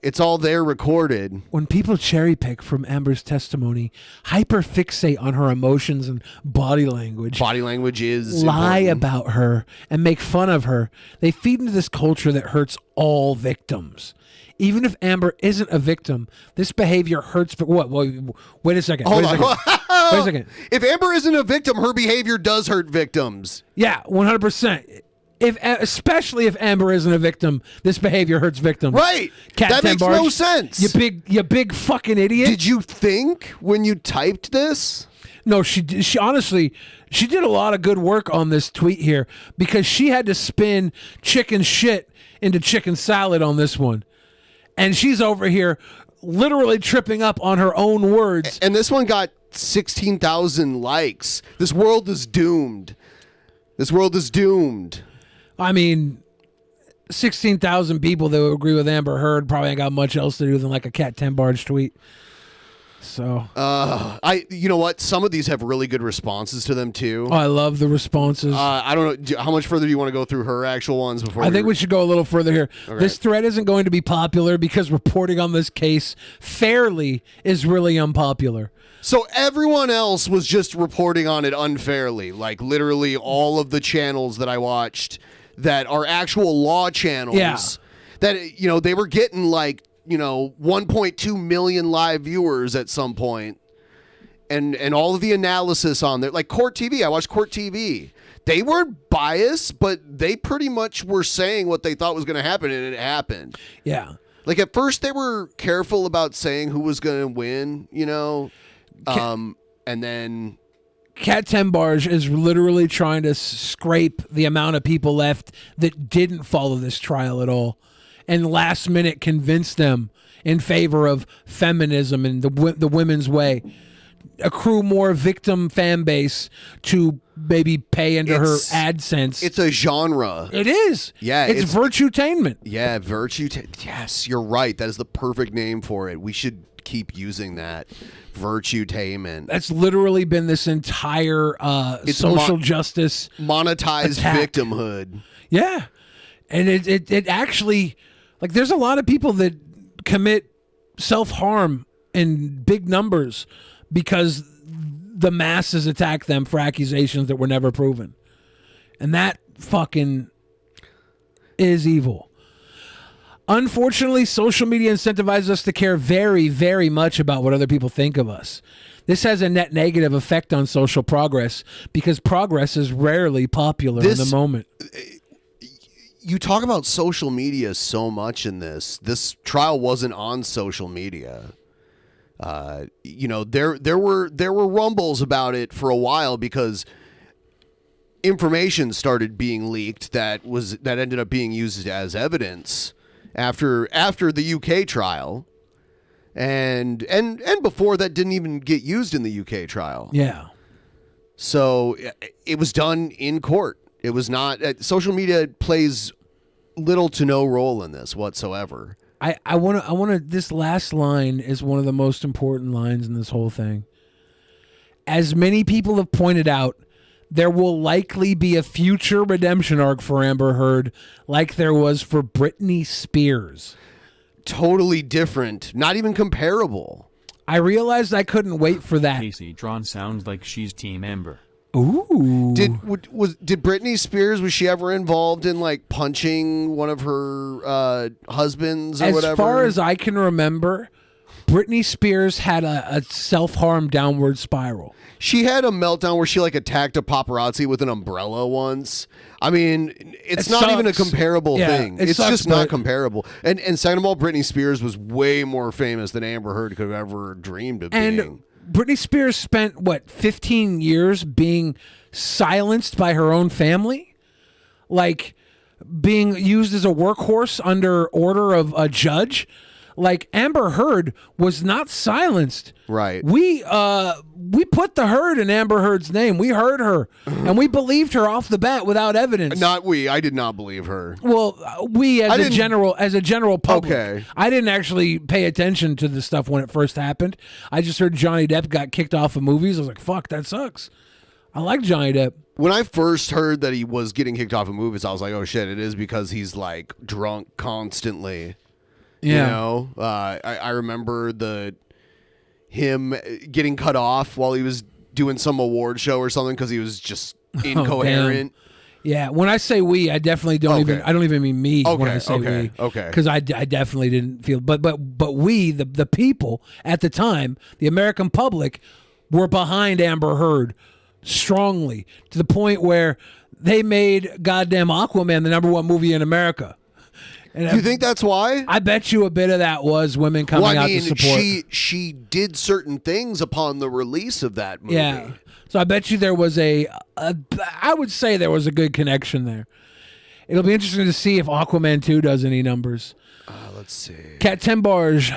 It's all there recorded. When people cherry pick from Amber's testimony, hyperfixate on her emotions and body language. Body language is lie important. about her and make fun of her. They feed into this culture that hurts all victims. Even if Amber isn't a victim, this behavior hurts. What? Wait a second. Hold on. Wait a second. If Amber isn't a victim, her behavior does hurt victims. Yeah, 100%. Especially if Amber isn't a victim, this behavier hurts victims. Right. That makes no sense. You big fucking idiot. Did you think when you typed this? No, she honestly, she did a lot of good work on this tweet here because she had to spin chicken shit into chicken salad on this one. And she's over here literally tripping up on her own words. And this one got 16,000 likes. This world is doomed. This world is doomed. I mean, 16,000 people that would agree with Amber Heard probably ain't got much else to do than like a Cat 10 barge tweet. So, you know what? Some of these have really good responses to them too. Oh, I love the responses. I don't know. How much further do you want to go through her actual ones before? I think we should go a little further here. Okay. This thread isn't going to be popular because reporting on this case fairly is really unpopular. So everyone else was just reporting on it unfairly. Like literally all of the channels that I watched that are actual law channels. Yeah. That, they were getting like, 1.2 million live viewers at some point. And all of the analysis on there, like Court TV. I watched Court TV. They weren't biased, but they pretty much were saying what they thought was going to happen, and it happened. Yeah. Like at first they were careful about saying who was going to win, and then Cat 10 Barge is literally trying to scrape the amount of people left that didn't follow this trial at all and last minute convince them in favor of feminism and the women's way. Accrue more victim fan base to maybe pay into her AdSense. It's a genre. It is. Yeah. It's virtue-tainment. Yeah, yes, you're right. That is the perfect name for it. We should keep using that. Virtue-tainment. That's literally been this entire social justice monetized attack. Victimhood. Yeah. And it actually, like, there's a lot of people that commit self-harm in big numbers because the masses attack them for accusations that were never proven. And that fucking is evil. Unfortunately, social media incentivizes us to care very, very much about what other people think of us. This has a net negative effect on social progress because progress is rarely popular in the moment. You talk about social media so much in this. This trial wasn't on social media. There were rumbles about it for a while because information started being leaked that ended up being used as evidence after the UK trial, and before that didn't even get used in the UK trial. Yeah. So it was done in court. It was not. Social media plays little to no role in this whatsoever. I want to. This last line is one of the most important lines in this whole thing. As many people have pointed out, there will likely be a future redemption arc for Amber Heard, like there was for Britney Spears. Totally different, not even comparable. I realized I couldn't wait for that. Casey Drawn sounds like she's Team Amber. Ooh. Did Britney Spears, was she ever involved in like punching one of her husbands or whatever? As far as I can remember, Britney Spears had a self-harm downward spiral. She had a meltdown where she like attacked a paparazzi with an umbrella once. I mean, it's not even a comparable thing. It's just not comparable. And second of all, Britney Spears was way more famous than Amber Heard could have ever dreamed of being. Britney Spears spent, 15 years being silenced by her own family? Like, being used as a workhorse under order of a judge? Like, Amber Heard was not silenced. Right. We put the Heard in Amber Heard's name. We heard her, and we believed her off the bat without evidence. Not we. I did not believe her. Well, we as a general public. Okay. I didn't actually pay attention to the stuff when it first happened. I just heard Johnny Depp got kicked off of movies. I was like, fuck, that sucks. I like Johnny Depp. When I first heard that he was getting kicked off of movies, I was like, oh shit, it is because he's like drunk constantly. Yeah. You know, I remember him getting cut off while he was doing some award show or something because he was just incoherent. Yeah, when I say we, I definitely don't I don't even mean me when I say we. Okay. Because I definitely didn't feel, but we, the people at the time, the American public, were behind Amber Heard strongly to the point where they made goddamn Aquaman the #1 movie in America. And you think that's why? I bet you a bit of that was women coming out to support. She did certain things upon the release of that movie. Yeah. So I bet you there was I would say there was a good connection there. It'll be interesting to see if Aquaman 2 does any numbers. Let's see. Cat Tembarge.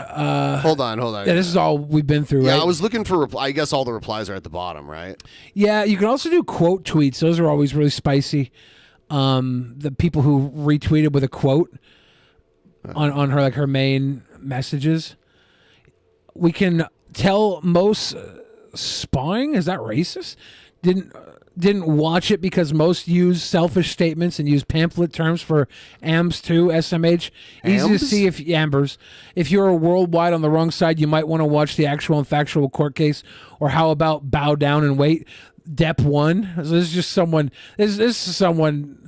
Hold on. Yeah, this is all we've been through, right? I was looking for I guess all the replies are at the bottom, right? Yeah, you can also do quote tweets. Those are always really spicy. The people who retweeted with a quote on her, like her main messages. We can tell most spying, is that racist? Didn't watch it because most use selfish statements and use pamphlet terms for AMS too, SMH. Easy to see if Ambers. If you're worldwide on the wrong side, you might want to watch the actual and factual court case. Or how about bow down and wait? Depp 1. So this is just someone. This is someone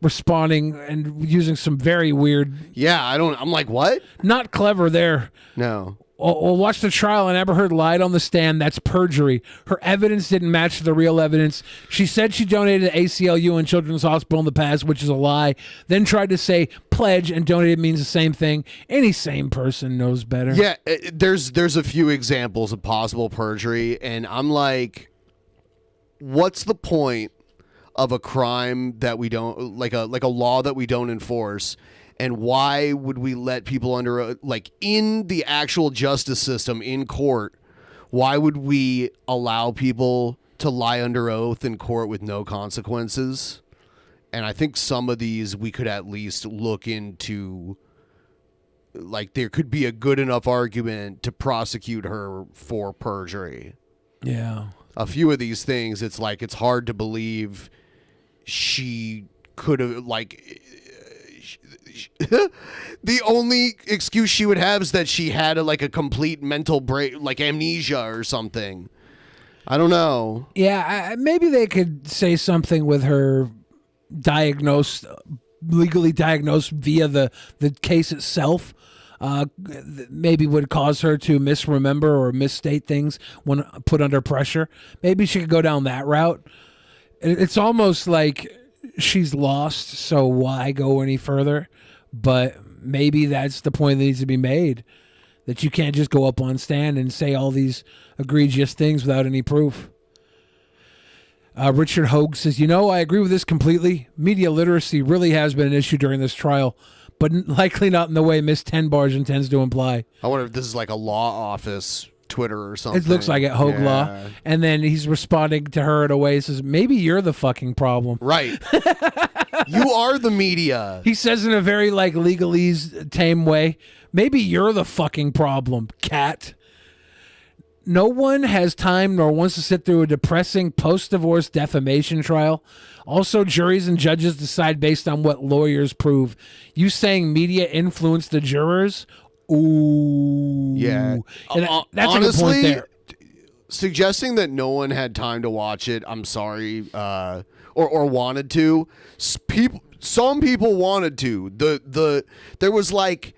responding and using some very weird. Yeah, I'm like, what? Not clever there. No. We'll watch the trial and Amber Heard lied on the stand. That's perjury. Her evidence didn't match the real evidence. She said she donated to ACLU and Children's Hospital in the past, which is a lie. Then tried to say pledge and donated means the same thing. Any sane person knows better. Yeah, there's a few examples of possible perjury, and I'm like, what's the point of a crime that we don't like a law that we don't enforce? And why would we let people under, in the actual justice system, in court, why would we allow people to lie under oath in court with no consequences? And I think some of these we could at least look into, there could be a good enough argument to prosecute her for perjury. Yeah. A few of these things, it's hard to believe she could have, the only excuse she would have is that she had a complete mental break, like amnesia or something. I don't know. Yeah, maybe they could say something with her legally diagnosed via the case itself. Maybe would cause her to misremember or misstate things when put under pressure. Maybe she could go down that route. It's almost like she's lost, so why go any further? But maybe that's the point that needs to be made, that you can't just go up on stand and say all these egregious things without any proof. Richard Hogue says, I agree with this completely. Media literacy really has been an issue during this trial, but likely not in the way Miss 10 Bars intends to imply. I wonder if this is like a law office Twitter or something. It looks like it, Hogue Law. And then he's responding to her in a way, he says, maybe you're the fucking problem. Right. You are the media. He says in a very like legalese, tame way, maybe you're the fucking problem, cat. No one has time nor wants to sit through a depressing post-divorce defamation trial. Also, juries and judges decide based on what lawyers prove. You saying media influenced the jurors? Ooh. Yeah. And that's honestly, a good point there. Suggesting that no one had time to watch it, I'm sorry, or wanted to. Some people wanted to. There was like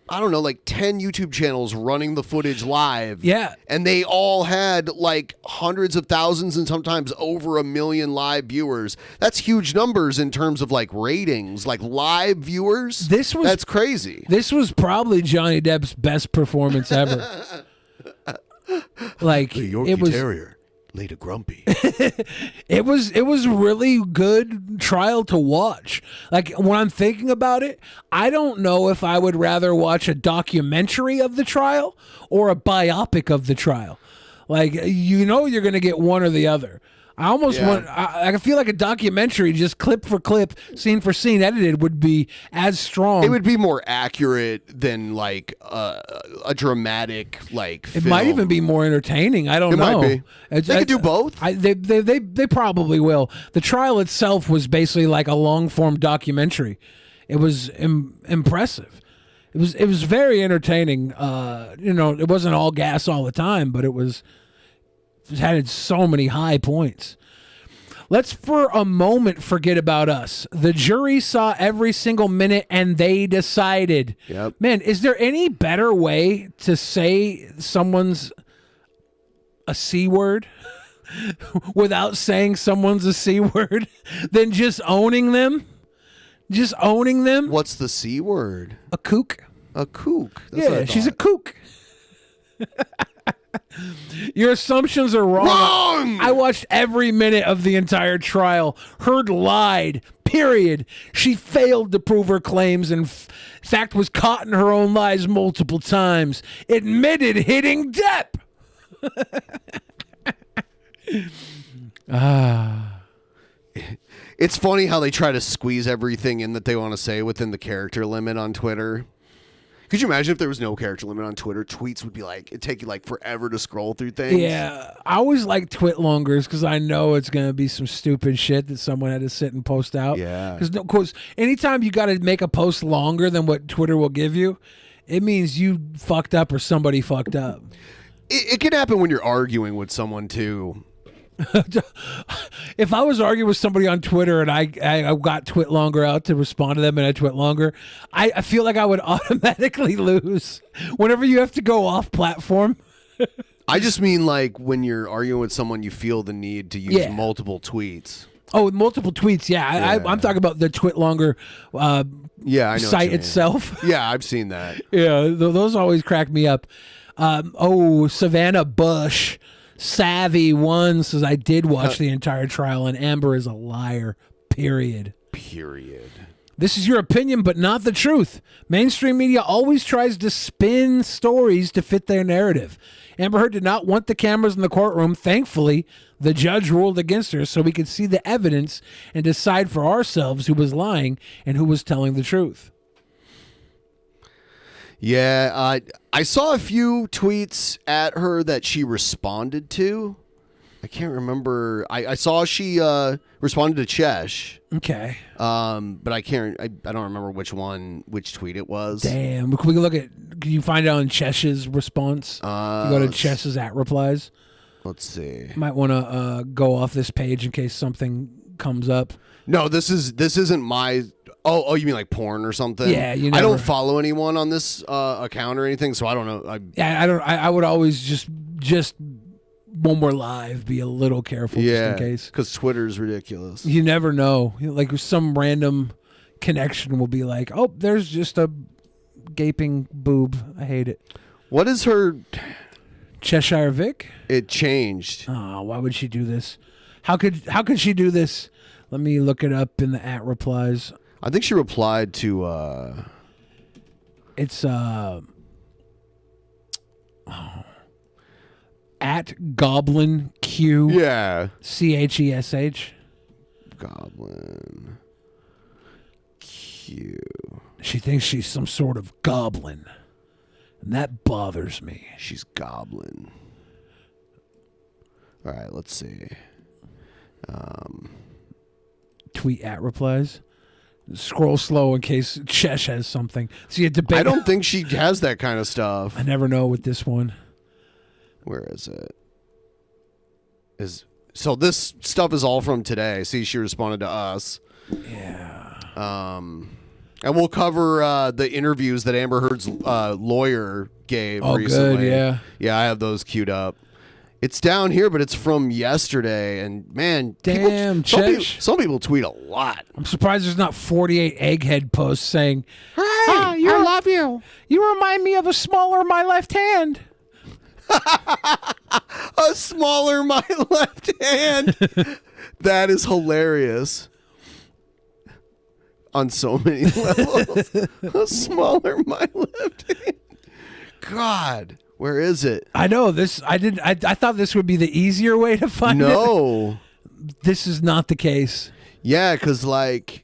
I don't know, like 10 YouTube channels running the footage live. Yeah. And they all had like hundreds of thousands and sometimes over 1 million live viewers. That's huge numbers in terms of like ratings, like live viewers. That's crazy. This was probably Johnny Depp's best performance ever. Like the Yorkie it was Terrier. Later grumpy. it was really good trial to watch. Like when I'm thinking about it, I don't know if I would rather watch a documentary of the trial or a biopic of the trial. Like you're going to get one or the other. I almost want. I feel like a documentary, just clip for clip, scene for scene, edited, would be as strong. It would be more accurate than like a dramatic like. It film. might even be more entertaining. I don't know. Might be. They could do both. They probably will. The trial itself was basically like a long form documentary. It was impressive. It was very entertaining. It wasn't all gas all the time, but it had so many high points. Let's for a moment forget about us. The jury saw every single minute and they decided. Yep. Man, is there any better way to say someone's a C word without saying someone's a C word than just owning them? Just owning them? What's the C word? A kook. A kook. That's what I She's a thought. kook. Your assumptions are wrong. I watched every minute of the entire trial. Heard lied. Period. She failed to prove her claims and, in fact, was caught in her own lies multiple times. Admitted hitting Depp. It's funny how they try to squeeze everything in that they want to say within the character limit on Twitter. Could you imagine if there was no character limit on Twitter? Tweets would be like, it'd take you like forever to scroll through things. Yeah, I always like twit longers because I know it's going to be some stupid shit that someone had to sit and post out. Yeah. Because anytime you got to make a post longer than what Twitter will give you, it means you fucked up or somebody fucked up. It can happen when you're arguing with someone too. If I was arguing with somebody on Twitter and I got twit longer out to respond to them and I twit longer, I feel like I would automatically lose. Whenever you have to go off platform. I just mean like when you're arguing with someone, you feel the need to use multiple tweets. Oh, multiple tweets, yeah. I'm talking about the twit longer I know site itself. Yeah, I've seen that. Yeah, those always crack me up. Savannah Bush. Savvy One says, I did watch the entire trial and Amber is a liar. Period. This is your opinion, but not the truth. Mainstream media always tries to spin stories to fit their narrative. Amber Heard did not want the cameras in the courtroom. Thankfully, the judge ruled against her so we could see the evidence and decide for ourselves who was lying and who was telling the truth. Yeah, I saw a few tweets at her that she responded to. I can't remember. I saw she responded to Chesh. Okay. But I don't remember which tweet it was. Damn. Can we look at? Can you find out on Chesh's response? You go to Chesh's @ replies. Let's see. Might want to go off this page in case something comes up. No, this isn't my. Oh, you mean like porn or something? Yeah, I don't follow anyone on this account or anything, so I don't know. I would always just when we're live be a little careful just in case. Because Twitter's ridiculous. You never know. Like some random connection will be like, oh, there's just a gaping boob. I hate it. What is her Cheshire Vic? It changed. Oh, why would she do this? How could she do this? Let me look it up in the at replies. I think she replied to it's at Goblin Q. Yeah. CHESH. Goblin Q. She thinks she's some sort of goblin. And that bothers me. She's goblin. All right, let's see. Tweet at replies. Scroll slow in case Chesh has something. See a debate. I don't think she has that kind of stuff. I never know with this one. Where is it? So this stuff is all from today. See, she responded to us. Yeah. And we'll cover the interviews that Amber Heard's lawyer gave recently. Good, yeah. Yeah, I have those queued up. It's down here, but it's from yesterday. And man, damn, some people tweet a lot. I'm surprised there's not 48 egghead posts saying, "Hey, I love you. You remind me of a smaller my left hand." A smaller my left hand. That is hilarious. On so many levels. A smaller my left hand. God, where is it? I know this. I thought this would be the easier way to find it. No. This is not the case. Yeah, because like,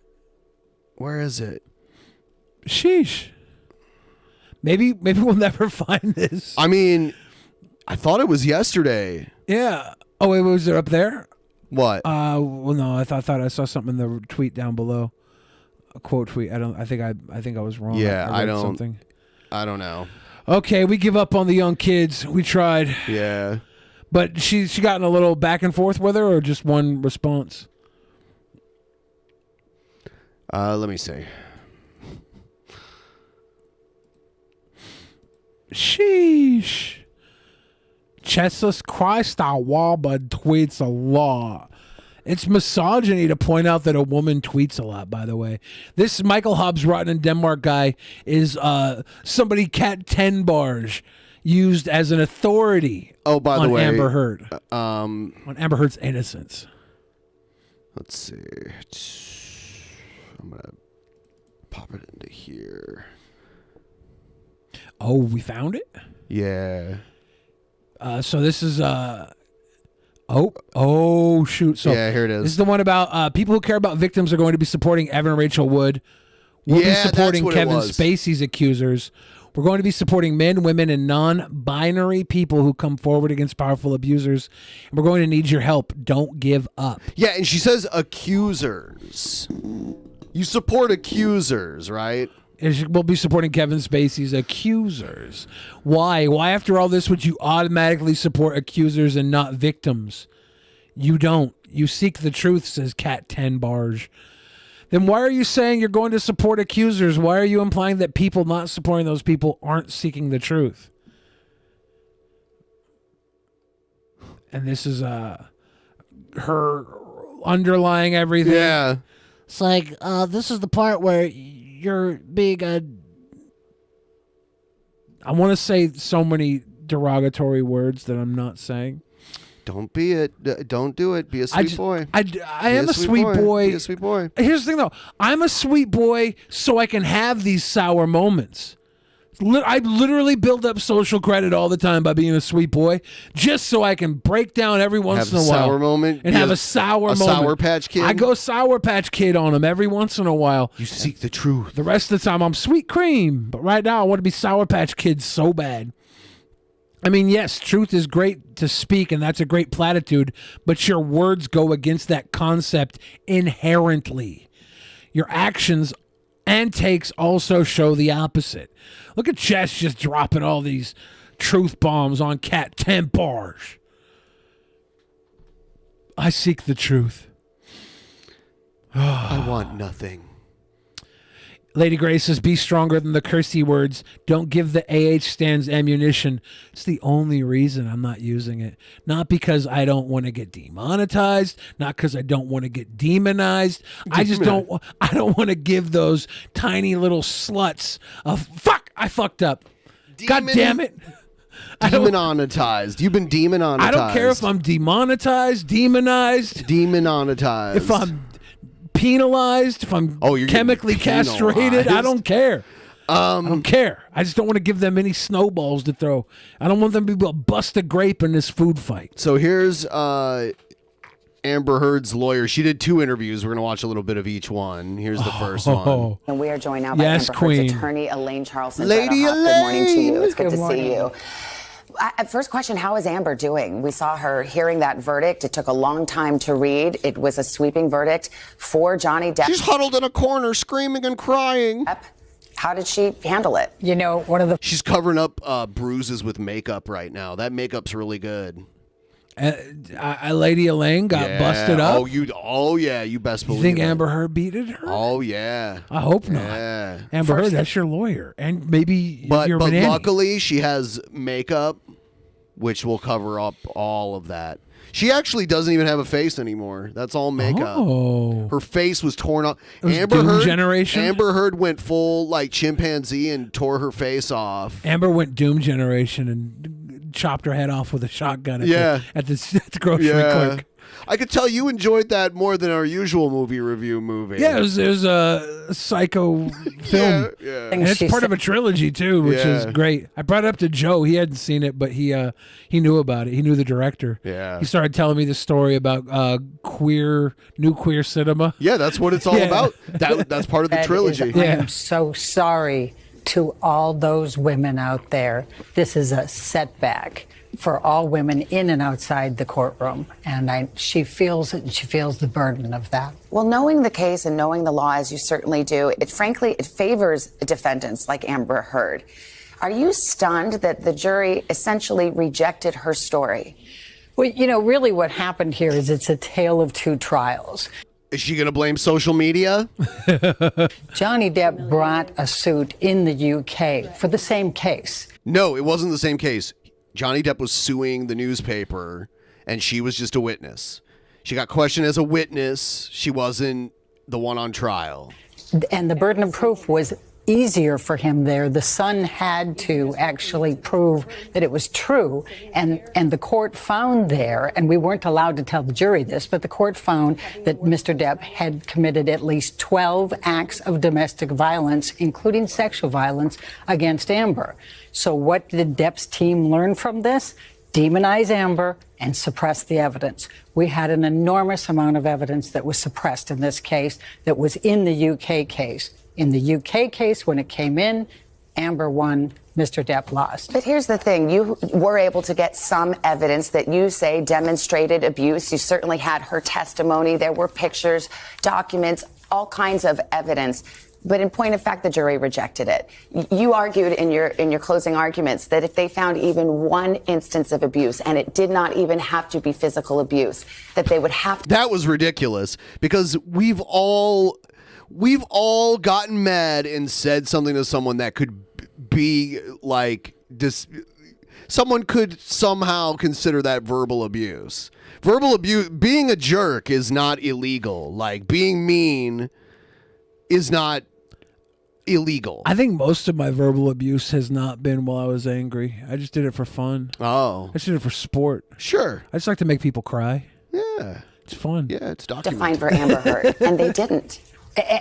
where is it? Sheesh. Maybe we'll never find this. I mean, I thought it was yesterday. Yeah. Oh, wait, was it up there? What? Well, no, I thought I saw something in the tweet down below. A quote tweet. I think I was wrong. Yeah, I don't. Something. I don't know. Okay, we give up on the young kids. We tried. Yeah. But she got in a little back and forth with her, or just one response? Let me see. Sheesh. Jesus Christ, our Wabba tweets a lot. It's misogyny to point out that a woman tweets a lot, by the way. This Michael Hobbs Rotten in Denmark guy is somebody Cat 10 Barge used as an authority by the way, Amber Heard. On Amber Heard's innocence. Let's see. I'm going to pop it into here. Oh, we found it? Yeah. So this is... Oh, shoot. So yeah, here it is. This is the one about people who care about victims are going to be supporting Evan and Rachel Wood. We'll be supporting Kevin Spacey's accusers. We're going to be supporting men, women, and non-binary people who come forward against powerful abusers. And we're going to need your help. Don't give up. Yeah, and she says accusers. You support accusers, right? We'll be supporting Kevin Spacey's accusers. Why? Why after all this would you automatically support accusers and not victims? You don't. You seek the truth, says Cat 10 Barge. Then why are you saying you're going to support accusers? Why are you implying that people not supporting those people aren't seeking the truth? And this is her underlying everything. Yeah. It's like, this is the part where you're being I want to say so many derogatory words that I'm not saying. Don't be it. Don't do it. Be a sweet boy. I am a sweet boy. Be a sweet boy. Here's the thing, though. I'm a sweet boy so I can have these sour moments. I literally build up social credit all the time by being a sweet boy, just so I can break down every once in a while. Have a sour moment. And have a sour moment. A Sour Patch Kid. I go Sour Patch Kid on them every once in a while. You seek the truth. The rest of the time, I'm sweet cream. But right now, I want to be Sour Patch Kid so bad. I mean, yes, truth is great to speak, and that's a great platitude, but your words go against that concept inherently. Your actions and takes also show the opposite. Look at Chess just dropping all these truth bombs on Cat 10 Barge. I seek the truth. I want nothing. Lady Grace says, be stronger than the cursey words. Don't give the AH stands ammunition. It's the only reason I'm not using it. Not because I don't want to get demonetized. Not because I don't want to get demonized. I don't want to give those tiny little sluts a fuck. I fucked up. God damn it. Demonetized. You've been demonetized. I don't care if I'm demonetized, demonized. Demonetized. If I'm penalized, if I'm chemically castrated, I don't care. I don't care. I just don't want to give them any snowballs to throw. I don't want them to be able to bust a grape in this food fight. So here's Amber Heard's lawyer. She did 2 interviews. We're going to watch a little bit of each one. Here's the first one. And we are joined now by Amber Heard's attorney, Elaine Charlson. Lady Bredehoft. Good morning to you. It's good Good to see you. First question, how is Amber doing? We saw her hearing that verdict. It took a long time to read. It was a sweeping verdict for Johnny Depp. She's huddled in a corner screaming and crying. How did she handle it? You know, She's covering up bruises with makeup right now. That makeup's really good. Lady Elaine got busted up. You best believe You think it. Amber Heard beat her? Oh yeah. I hope not. Yeah. Amber Heard, that's your lawyer, and maybe But your nanny. luckily she has makeup, which will cover up all of that. She actually doesn't even have a face anymore. That's all makeup. Oh. Her face was torn off. It was Doom Generation? Amber Heard went full like chimpanzee and tore her face off. Amber went Doom Generation and chopped her head off with a shotgun at the grocery clerk. I could tell you enjoyed that more than our usual movie. Yeah, it was a psycho film. Yeah. And it's part of a trilogy too, which is great. I brought it up to Joe. He hadn't seen it, but he knew about it. He knew the director. Yeah. He started telling me the story about new queer cinema. Yeah, that's what it's all about. That's part of the trilogy. I am so sorry to all those women out there. This is a setback for all women in and outside the courtroom, and she feels it, and she feels the burden of that. Well, knowing the case and knowing the law as you certainly do, it favors defendants like Amber Heard. Are you stunned that the jury essentially rejected her story? Well, you know, really what happened here is it's a tale of 2 trials. Is she going to blame social media? Johnny Depp brought a suit in the UK for the same case. No, it wasn't the same case. Johnny Depp was suing the newspaper, and she was just a witness. She got questioned as a witness. She wasn't the one on trial. And the burden of proof was easier for him there. The son had to actually prove that it was true, and the court found there, and we weren't allowed to tell the jury this, but the court found that Mr. Depp had committed at least 12 acts of domestic violence, including sexual violence, against Amber. So what did Depp's team learn from this? Demonize Amber and suppress the evidence. We had an enormous amount of evidence that was suppressed in this case that was in the UK case. In the UK case, when it came in, Amber won, Mr. Depp lost. But here's the thing. You were able to get some evidence that you say demonstrated abuse. You certainly had her testimony. There were pictures, documents, all kinds of evidence. But in point of fact, the jury rejected it. You argued in your closing arguments that if they found even one instance of abuse, and it did not even have to be physical abuse, that they would have to... That was ridiculous, because we've all gotten mad and said something to someone that could be like someone could somehow consider that verbal abuse. Verbal abuse, being a jerk is not illegal. Like being mean is not illegal. I think most of my verbal abuse has not been while I was angry. I just did it for fun. Oh. I just did it for sport. Sure. I just like to make people cry. Yeah. It's fun. Yeah, it's documented. Defined for Amber Heard, and they didn't.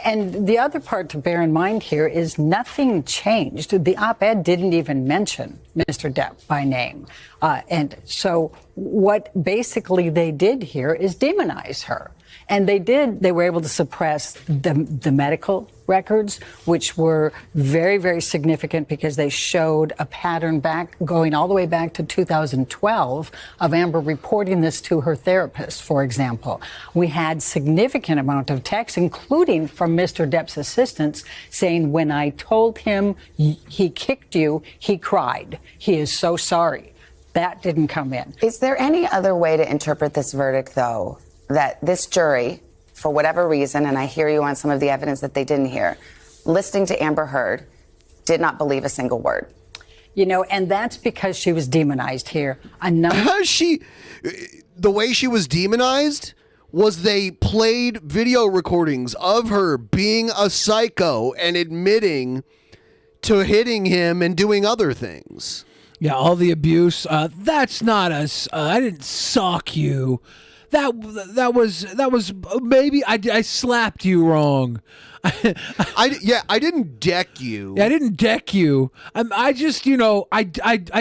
And the other part to bear in mind here is nothing changed. The op-ed didn't even mention Mr. Depp by name. And so what basically they did here is demonize her. And they were able to suppress the medical records, which were very, very significant because they showed a pattern going all the way back to 2012 of Amber reporting this to her therapist, for example. We had significant amount of texts, including from Mr. Depp's assistants, saying, when I told him he kicked you, he cried. He is so sorry. That didn't come in. Is there any other way to interpret this verdict, though, that this jury, for whatever reason, and I hear you on some of the evidence that they didn't hear, listening to Amber Heard, did not believe a single word? You know, and that's because she was demonized here. The way she was demonized was they played video recordings of her being a psycho and admitting to hitting him and doing other things. Yeah, all the abuse. That's not us. I didn't sock you. That was maybe I slapped you wrong. I didn't deck you. Yeah, I didn't deck you. I just I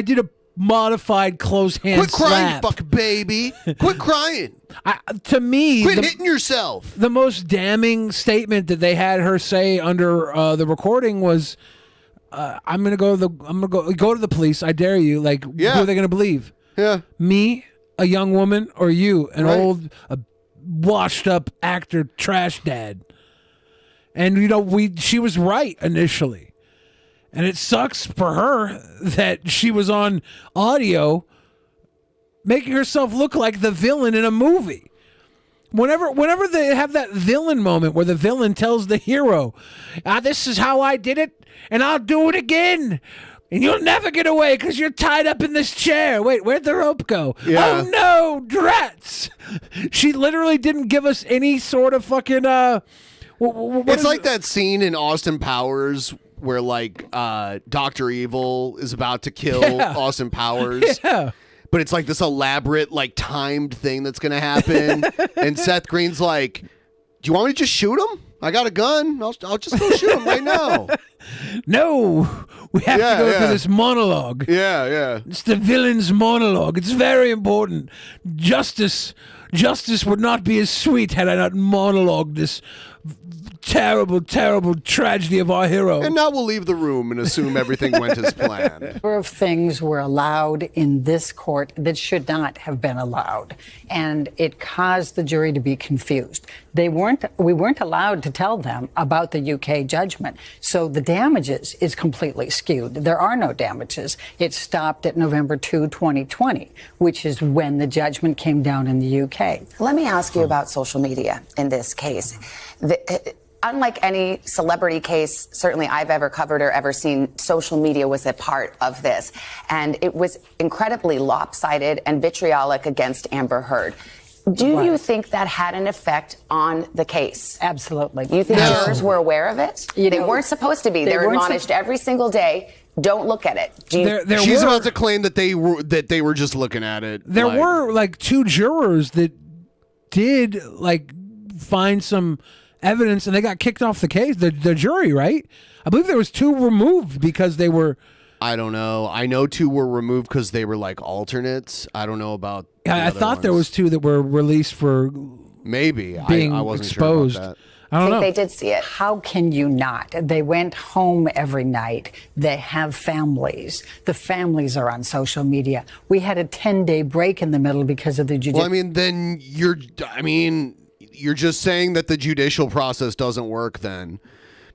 did a modified close hand Quit crying, slap. fuck baby. Quit crying. To me, quit hitting yourself. The most damning statement that they had her say under the recording was, "I'm gonna go to the police. I dare you. Like, who are they gonna believe? Yeah, me, a young woman, or you, an old, washed up actor, trash dad?" And she was right initially. And it sucks for her that she was on audio making herself look like the villain in a movie. Whenever they have that villain moment where the villain tells the hero, "This is how I did it, and I'll do it again. And you'll never get away because you're tied up in this chair. Wait, where'd the rope go? Yeah. Oh, no, drats." She literally didn't give us any sort of fucking... it's like that scene in Austin Powers where like Dr. Evil is about to kill Austin Powers. Yeah. But it's like this elaborate, like timed thing that's going to happen. And Seth Green's like, "Do you want me to just shoot him? I got a gun. I'll just go shoot him right now." No, we have to go through this monologue. Yeah. It's the villain's monologue. It's very important. Justice would not be as sweet had I not monologued this terrible, terrible tragedy of our hero. And now we'll leave the room and assume everything went as planned. A number of things were allowed in this court that should not have been allowed, and it caused the jury to be confused. We weren't allowed to tell them about the UK judgment, so the damages is completely skewed. There are no damages. It stopped at November 2, 2020, which is when the judgment came down in the UK. Let me ask you about social media in this case. Unlike any celebrity case, certainly I've ever covered or ever seen, social media was a part of this. And it was incredibly lopsided and vitriolic against Amber Heard. Do you think that had an effect on the case? Absolutely. You think jurors were aware of it? They weren't supposed to be. They're admonished every single day. Don't look at it. She's about to claim that they were just looking at it. There were like two jurors that did like find some evidence, and they got kicked off the case. The jury, right? I believe there was two removed because they were. I don't know. I know two were removed because they were like alternates. I don't know about. I thought there was two that were released for maybe being I wasn't exposed. sure about that. I don't know. They did see it. How can you not? They went home every night. They have families. The families are on social media. We had a 10-day break in the middle because of the judicial. Well, I mean, then you're just saying that the judicial process doesn't work then.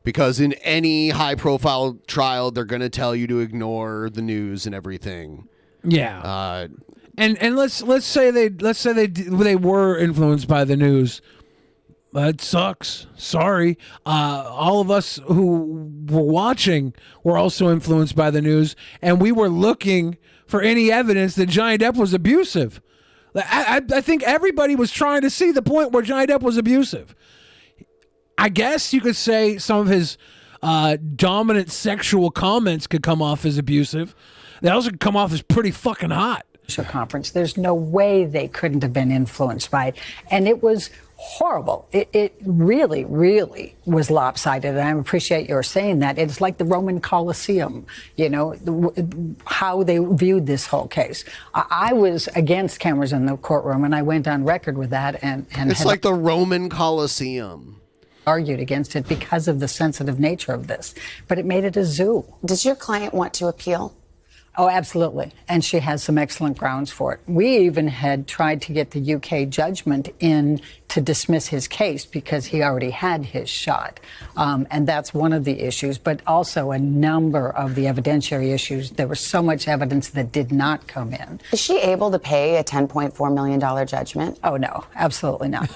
Because in any high-profile trial, they're going to tell you to ignore the news and everything. Yeah. And let's say they were influenced by the news. It sucks. Sorry. All of us who were watching were also influenced by the news, and we were looking for any evidence that Johnny Depp was abusive. I think everybody was trying to see the point where Johnny Depp was abusive. I guess you could say some of his dominant sexual comments could come off as abusive. They also could come off as pretty fucking hot. Conference. There's no way they couldn't have been influenced by it. And it was horrible. It really, really was lopsided. And I appreciate your saying that. It's like the Roman Colosseum, how they viewed this whole case. I was against cameras in the courtroom, and I went on record with that. And it's like the Roman Colosseum. Argued against it because of the sensitive nature of this. But it made it a zoo. Does your client want to appeal? Oh, absolutely. And she has some excellent grounds for it. We even had tried to get the UK judgment in to dismiss his case because he already had his shot. And that's one of the issues, but also a number of the evidentiary issues. There was so much evidence that did not come in. Is she able to pay a $10.4 million judgment? Oh, no, absolutely not.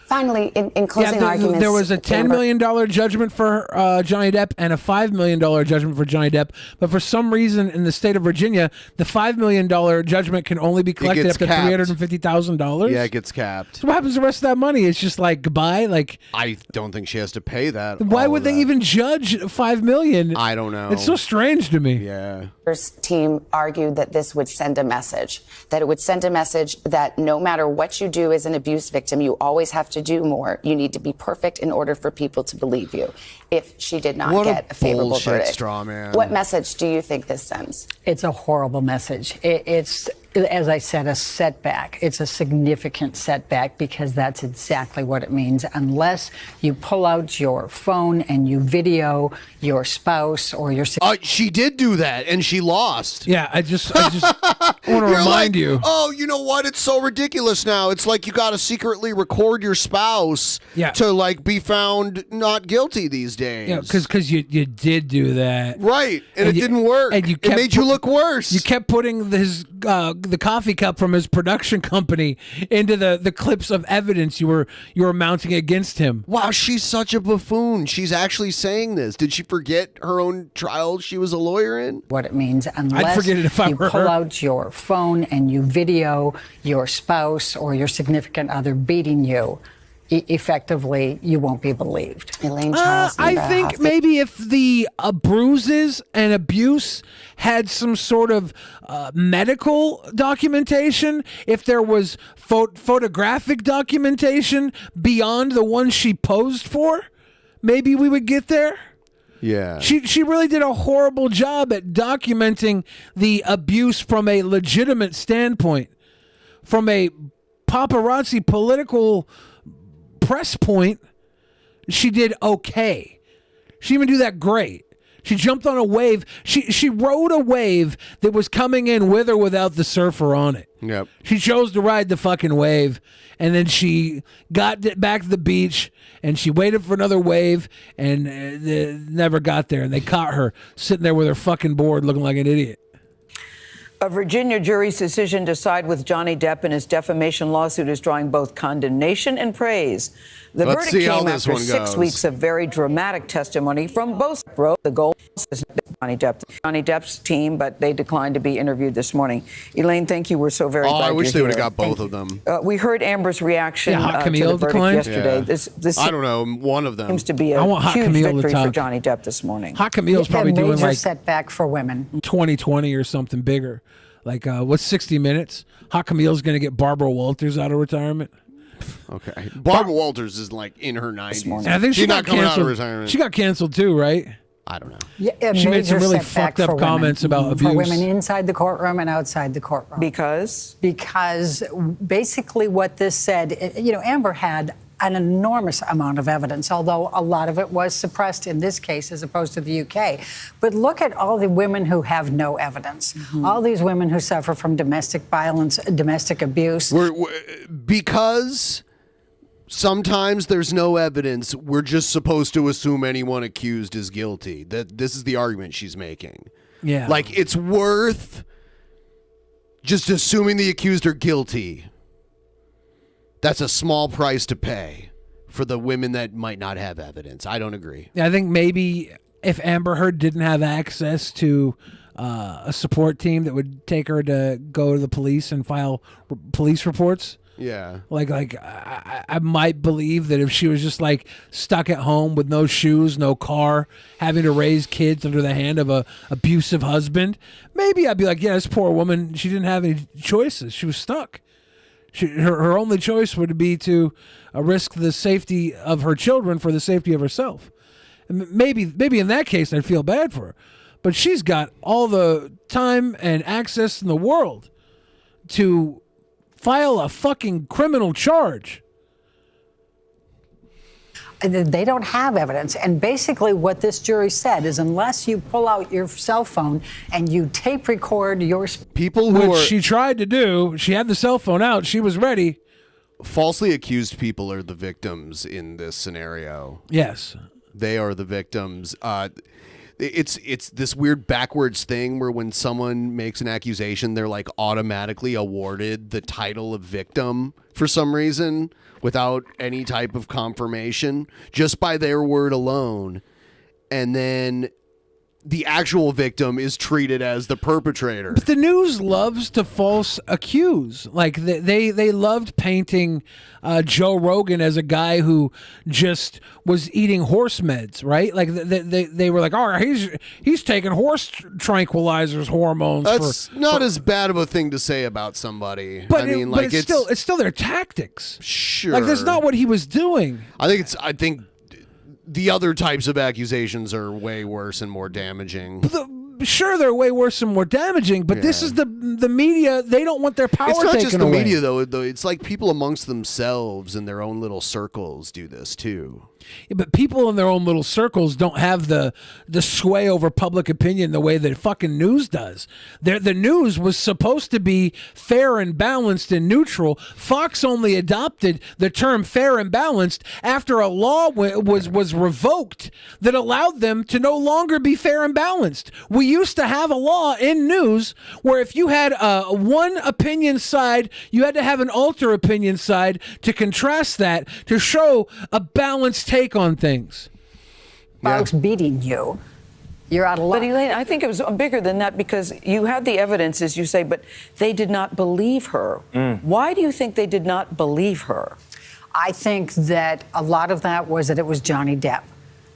Finally, in closing arguments... There was a $10 million judgment for Johnny Depp and a $5 million judgment for Johnny Depp. But for some reason in the state of Virginia, the $5 million judgment can only be collected up to $350,000. Yeah, it gets capped. So what happens happens to the rest of that money? It's just like goodbye. Like I don't think she has to pay that. why would they even judge $5 million? I don't know. It's so strange to me. Yeah. Team argued that this would send a message, that it would send a message that no matter what you do as an abuse victim, you always have to do more. You need to be perfect in order for people to believe you. If she did not get a favorable bullshit verdict, straw man. What message do you think this sends? It's a horrible message. It's, as I said, a setback. It's a significant setback because that's exactly what it means. Unless you pull out your phone and you video your spouse or your... She did do that, and she lost. Yeah, I just want to remind you. Oh, you know what? It's so ridiculous now. It's like you got to secretly record your spouse to like be found not guilty these days. Yeah, because you did do that. Right, and it didn't work. And it made you look worse. You kept putting the coffee cup from his production company into the clips of evidence you were mounting against him. Wow, she's such a buffoon. She's actually saying this. Did she forget her own trial she was a lawyer in? What it means, I'd unless forget it if I you were pull her. out your phone and you video your spouse or your significant other beating you, effectively, you won't be believed. Elaine I think maybe if the bruises and abuse had some sort of medical documentation, if there was photographic documentation beyond the one she posed for, maybe we would get there. Yeah. She really did a horrible job at documenting the abuse from a legitimate standpoint. From a paparazzi political press point, she did okay. She didn't even do that great. She jumped on a wave. She rode a wave that was coming in with or without the surfer on it. Yep. She chose to ride the fucking wave, and then she got back to the beach, and she waited for another wave, and never got there. And they caught her sitting there with her fucking board looking like an idiot. A Virginia jury's decision to side with Johnny Depp in his defamation lawsuit is drawing both condemnation and praise. The Let's see verdict how came this after one 6 goes. weeks of very dramatic testimony from both. The goal is Johnny Depp's team, but they declined to be interviewed this morning. Elaine, thank you. We're so very glad I wish you're they would have here. got both of them. We heard Amber's reaction Yeah, Hot to the Camille verdict declined? yesterday. Yeah. This I don't know, one of them. seems to be I a want Hot huge Camille to victory for talk. Johnny Depp this morning. Hot Camille's probably a doing major like setback for women. 2020 or something bigger. Like, what's 60 Minutes? Hot Camille's going to get Barbara Walters out of retirement. Okay. Barbara Walters is like in her 90s. And I think she She's got not coming out of canceled. retirement. She got canceled too, right? I don't know. Yeah, a She made some major really setback fucked up for women. comments about abuse. For women inside the courtroom and outside the courtroom. Because basically what this said, Amber had an enormous amount of evidence, although a lot of it was suppressed in this case as opposed to the UK. But look at all the women who have no evidence. All these women who suffer from domestic violence, domestic abuse. Because sometimes there's no evidence, we're just supposed to assume anyone accused is guilty. This is the argument she's making. Yeah. Like, it's worth just assuming the accused are guilty. That's a small price to pay for the women that might not have evidence. I don't agree. I think maybe if Amber Heard didn't have access to a support team that would take her to go to the police and file police reports. Yeah. Like I might believe that if she was just like stuck at home with no shoes, no car, having to raise kids under the hand of a abusive husband, maybe I'd be like, yeah, this poor woman, she didn't have any choices. She was stuck. Her only choice would be to risk the safety of her children for the safety of herself. And maybe in that case I'd feel bad for her. But she's got all the time and access in the world to file a fucking criminal charge. They don't have evidence. And basically what this jury said is unless you pull out your cell phone and you tape record your... People who Which she tried to do. She had the cell phone out. She was ready. Falsely accused people are the victims in this scenario. Yes. They are the victims. It's this weird backwards thing where when someone makes an accusation, they're like automatically awarded the title of victim for some reason without any type of confirmation, just by their word alone. And then the actual victim is treated as the perpetrator. But the news loves to false accuse. Like they loved painting Joe Rogan as a guy who just was eating horse meds, right? Like they were like, oh, he's taking horse tranquilizers, hormones. That's not as bad of a thing to say about somebody. But I mean, but it's still their tactics. Sure. Like that's not what he was doing. I think the other types of accusations are way worse and more damaging. Sure, they're way worse and more damaging, but this is the media. They don't want their power It's not taken just the away. media, though. It's like people amongst themselves in their own little circles do this, too. Yeah, but people in their own little circles don't have the sway over public opinion the way that fucking news does. The news was supposed to be fair and balanced and neutral. Fox only adopted the term fair and balanced after a law was revoked that allowed them to no longer be fair and balanced. We used to have a law in news where if you had one opinion side, you had to have an alter opinion side to contrast that to show a balanced take on things. Folks beating you, you're out of luck. But Elaine, I think it was bigger than that because you had the evidence, as you say, but they did not believe her. Why do you think they did not believe her? I think that a lot of that was that it was Johnny Depp.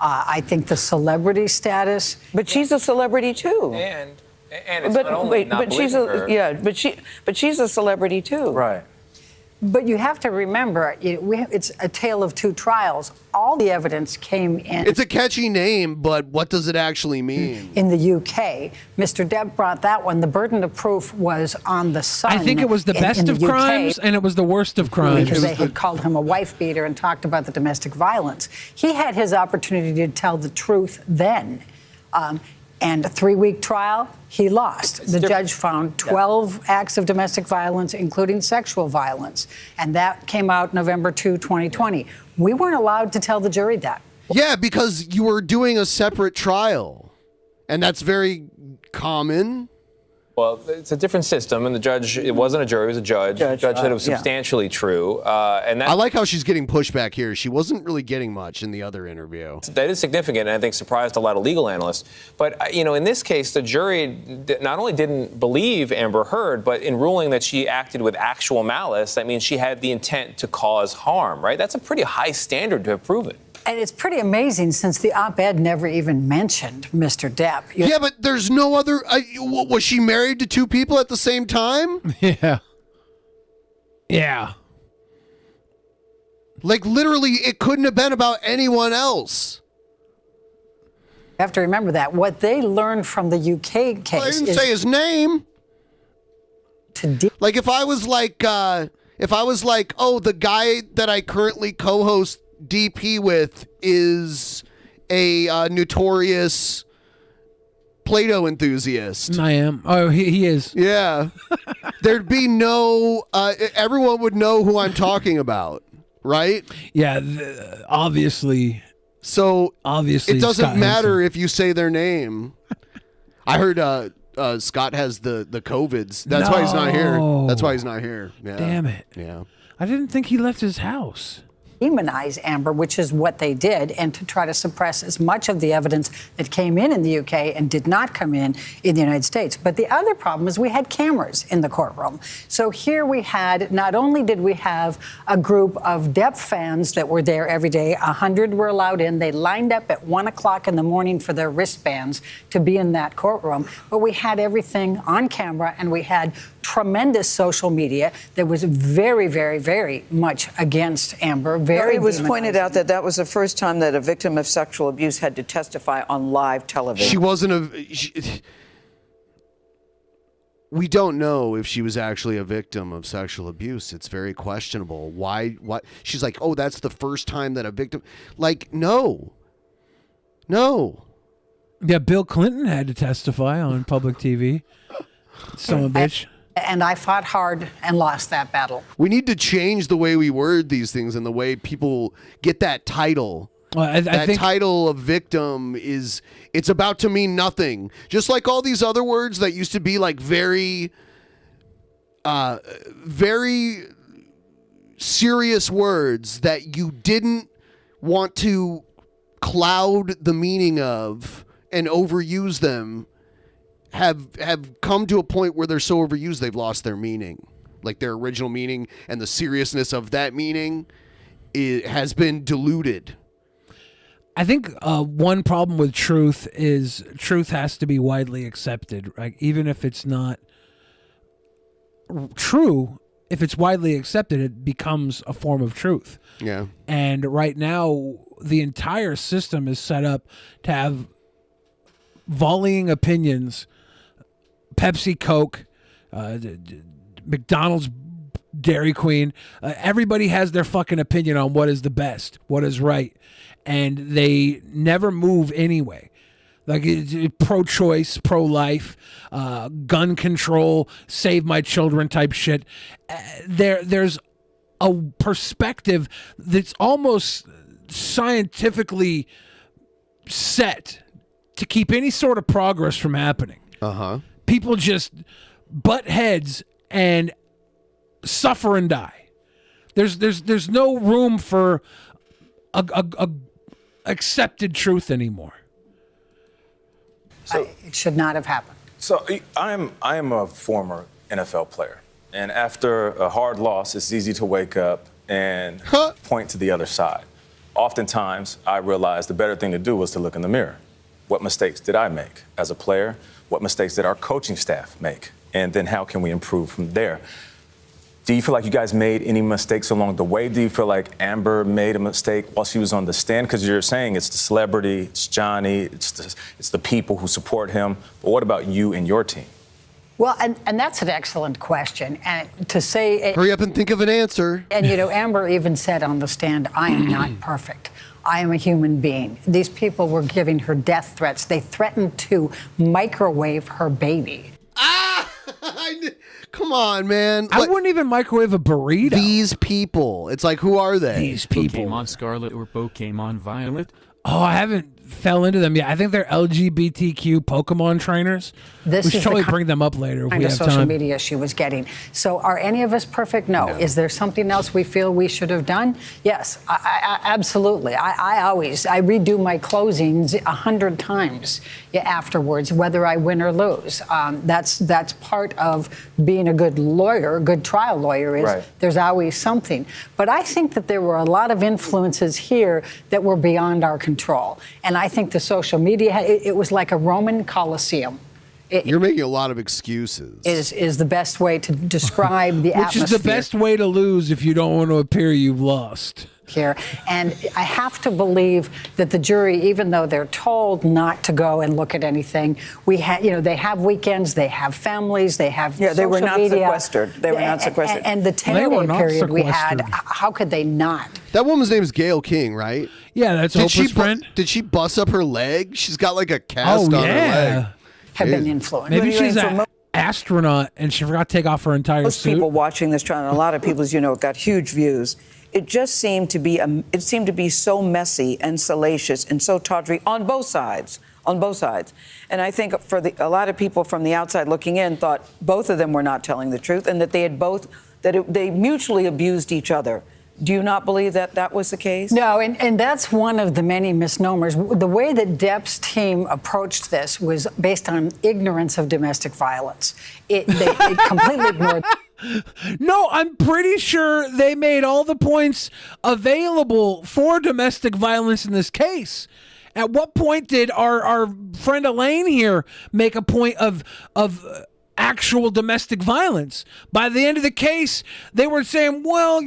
I think the celebrity status. But she's a celebrity too. And it's not only not she's believing her. but she's a celebrity too. Right. But you have to remember, it's a tale of two trials. All the evidence came in. It's a catchy name, but what does it actually mean? In the UK, Mr. Depp brought that one. The burden of proof was on the son. I think it was the best of crimes and it was the worst of crimes. Because they had called him a wife beater and talked about the domestic violence. He had his opportunity to tell the truth then. And a 3-week trial, he lost. The judge found 12 acts of domestic violence, including sexual violence. And that came out November 2, 2020. We weren't allowed to tell the jury that. Yeah, because you were doing a separate trial. And that's very common. Well, it's a different system, and the judge, it wasn't a jury, it was a judge. The judge said it was substantially true. And I like how she's getting pushback here. She wasn't really getting much in the other interview. That is significant, and I think surprised a lot of legal analysts. But, in this case, the jury not only didn't believe Amber Heard, but in ruling that she acted with actual malice, that means she had the intent to cause harm, right? That's a pretty high standard to have proven. And it's pretty amazing since the op-ed never even mentioned Mr. Depp. Yeah, but there's no other... was she married to two people at the same time? Yeah. Yeah. Like, literally, it couldn't have been about anyone else. You have to remember that. What they learned from the UK case I didn't say his name. Like, if I was like, oh, the guy that I currently co-host DP with is a notorious Play-Doh enthusiast. I am. Oh, he is. Yeah. There'd be no... everyone would know who I'm talking about, right? Yeah, obviously. So, obviously, it doesn't Scott matter if you say their name. I heard Scott has the COVIDs. That's why he's not here. That's why he's not here. Yeah. Damn it. Yeah. I didn't think he left his house. Demonize Amber, which is what they did, and to try to suppress as much of the evidence that came in the UK and did not come in the United States. But the other problem is we had cameras in the courtroom. So here we had, not only did we have a group of Depp fans that were there every day, 100 were allowed in. They lined up at 1 o'clock in the morning for their wristbands to be in that courtroom. But we had everything on camera, and we had tremendous social media that was very, very, very much against Amber. It was pointed out that that was the first time that a victim of sexual abuse had to testify on live television. She wasn't we don't know if she was actually a victim of sexual abuse. It's very questionable. Why? She's like, oh, that's the first time that a victim... Like, no. Yeah, Bill Clinton had to testify on public TV. Son of a bitch. And I fought hard and lost that battle. We need to change the way we word these things and the way people get that title. I think title of victim it's about to mean nothing. Just like all these other words that used to be like very serious words that you didn't want to cloud the meaning of and overuse them have come to a point where they're so overused they've lost their meaning. Like their original meaning and the seriousness of that meaning has been diluted. I think one problem with truth is truth has to be widely accepted, right? Even if it's not true, if it's widely accepted, it becomes a form of truth. Yeah. And right now, the entire system is set up to have volleying opinions. Pepsi, Coke, McDonald's, Dairy Queen. Everybody has their fucking opinion on what is the best, what is right. And they never move anyway. Like pro-choice, pro-life, gun control, save my children type shit. There's a perspective that's almost scientifically set to keep any sort of progress from happening. People just butt heads and suffer and die. There's no room for a accepted truth anymore. So it should not have happened. So I am a former NFL player, and after a hard loss, it's easy to wake up and point to the other side. Oftentimes, I realized the better thing to do was to look in the mirror. What mistakes did I make as a player? What mistakes did our coaching staff make? And then how can we improve from there? Do you feel like you guys made any mistakes along the way? Do you feel like Amber made a mistake while she was on the stand? Because you're saying it's the celebrity, it's Johnny, it's the people who support him. But what about you and your team? Well, and that's an excellent question. And to say... Hurry up and think of an answer. And, Amber even said on the stand, I am not perfect. I am a human being. These people were giving her death threats. They threatened to microwave her baby. Come on, man. I wouldn't even microwave a burrito. These people. It's like, who are they? These people. Pokemon Scarlet or Pokemon Violet? Oh, I haven't fell into them yet. I think they're LGBTQ Pokemon trainers. This we is should the totally bring them up later if kind we of have social time. media she was getting. So are any of us perfect? No. Is there something else we feel we should have done? Yes, I absolutely. I always redo my closings 100 times afterwards, whether I win or lose. That's part of being a good lawyer, good trial lawyer, is there's always something. But I think that there were a lot of influences here that were beyond our control. And I think the social media, it was like a Roman Colosseum. You're making a lot of excuses. Is the best way to describe the atmosphere. Which is the best way to lose if you don't want to appear you've lost. Here. And I have to believe that the jury, even though they're told not to go and look at anything, they have weekends, they have families, they have social they were not media. sequestered. They were not sequestered. And the 10-day period we had, how could they not? That woman's name is Gail King, right? Yeah, that's Oprah's friend. Did she bust up her leg? She's got like a cast on her leg. Have been influenced. Maybe she's an astronaut and she forgot to take off her entire Most suit. people watching this trial, and a lot of people, as you know, got huge views. It just seemed to be so messy and salacious and so tawdry on both sides. And I think for a lot of people from the outside looking in thought both of them were not telling the truth and that they mutually abused each other. Do you not believe that that was the case? No, and that's one of the many misnomers. The way that Depp's team approached this was based on ignorance of domestic violence. They completely ignored. No, I'm pretty sure they made all the points available for domestic violence in this case. At what point did our friend Elaine here make a point of actual domestic violence? By the end of the case, they were saying, well,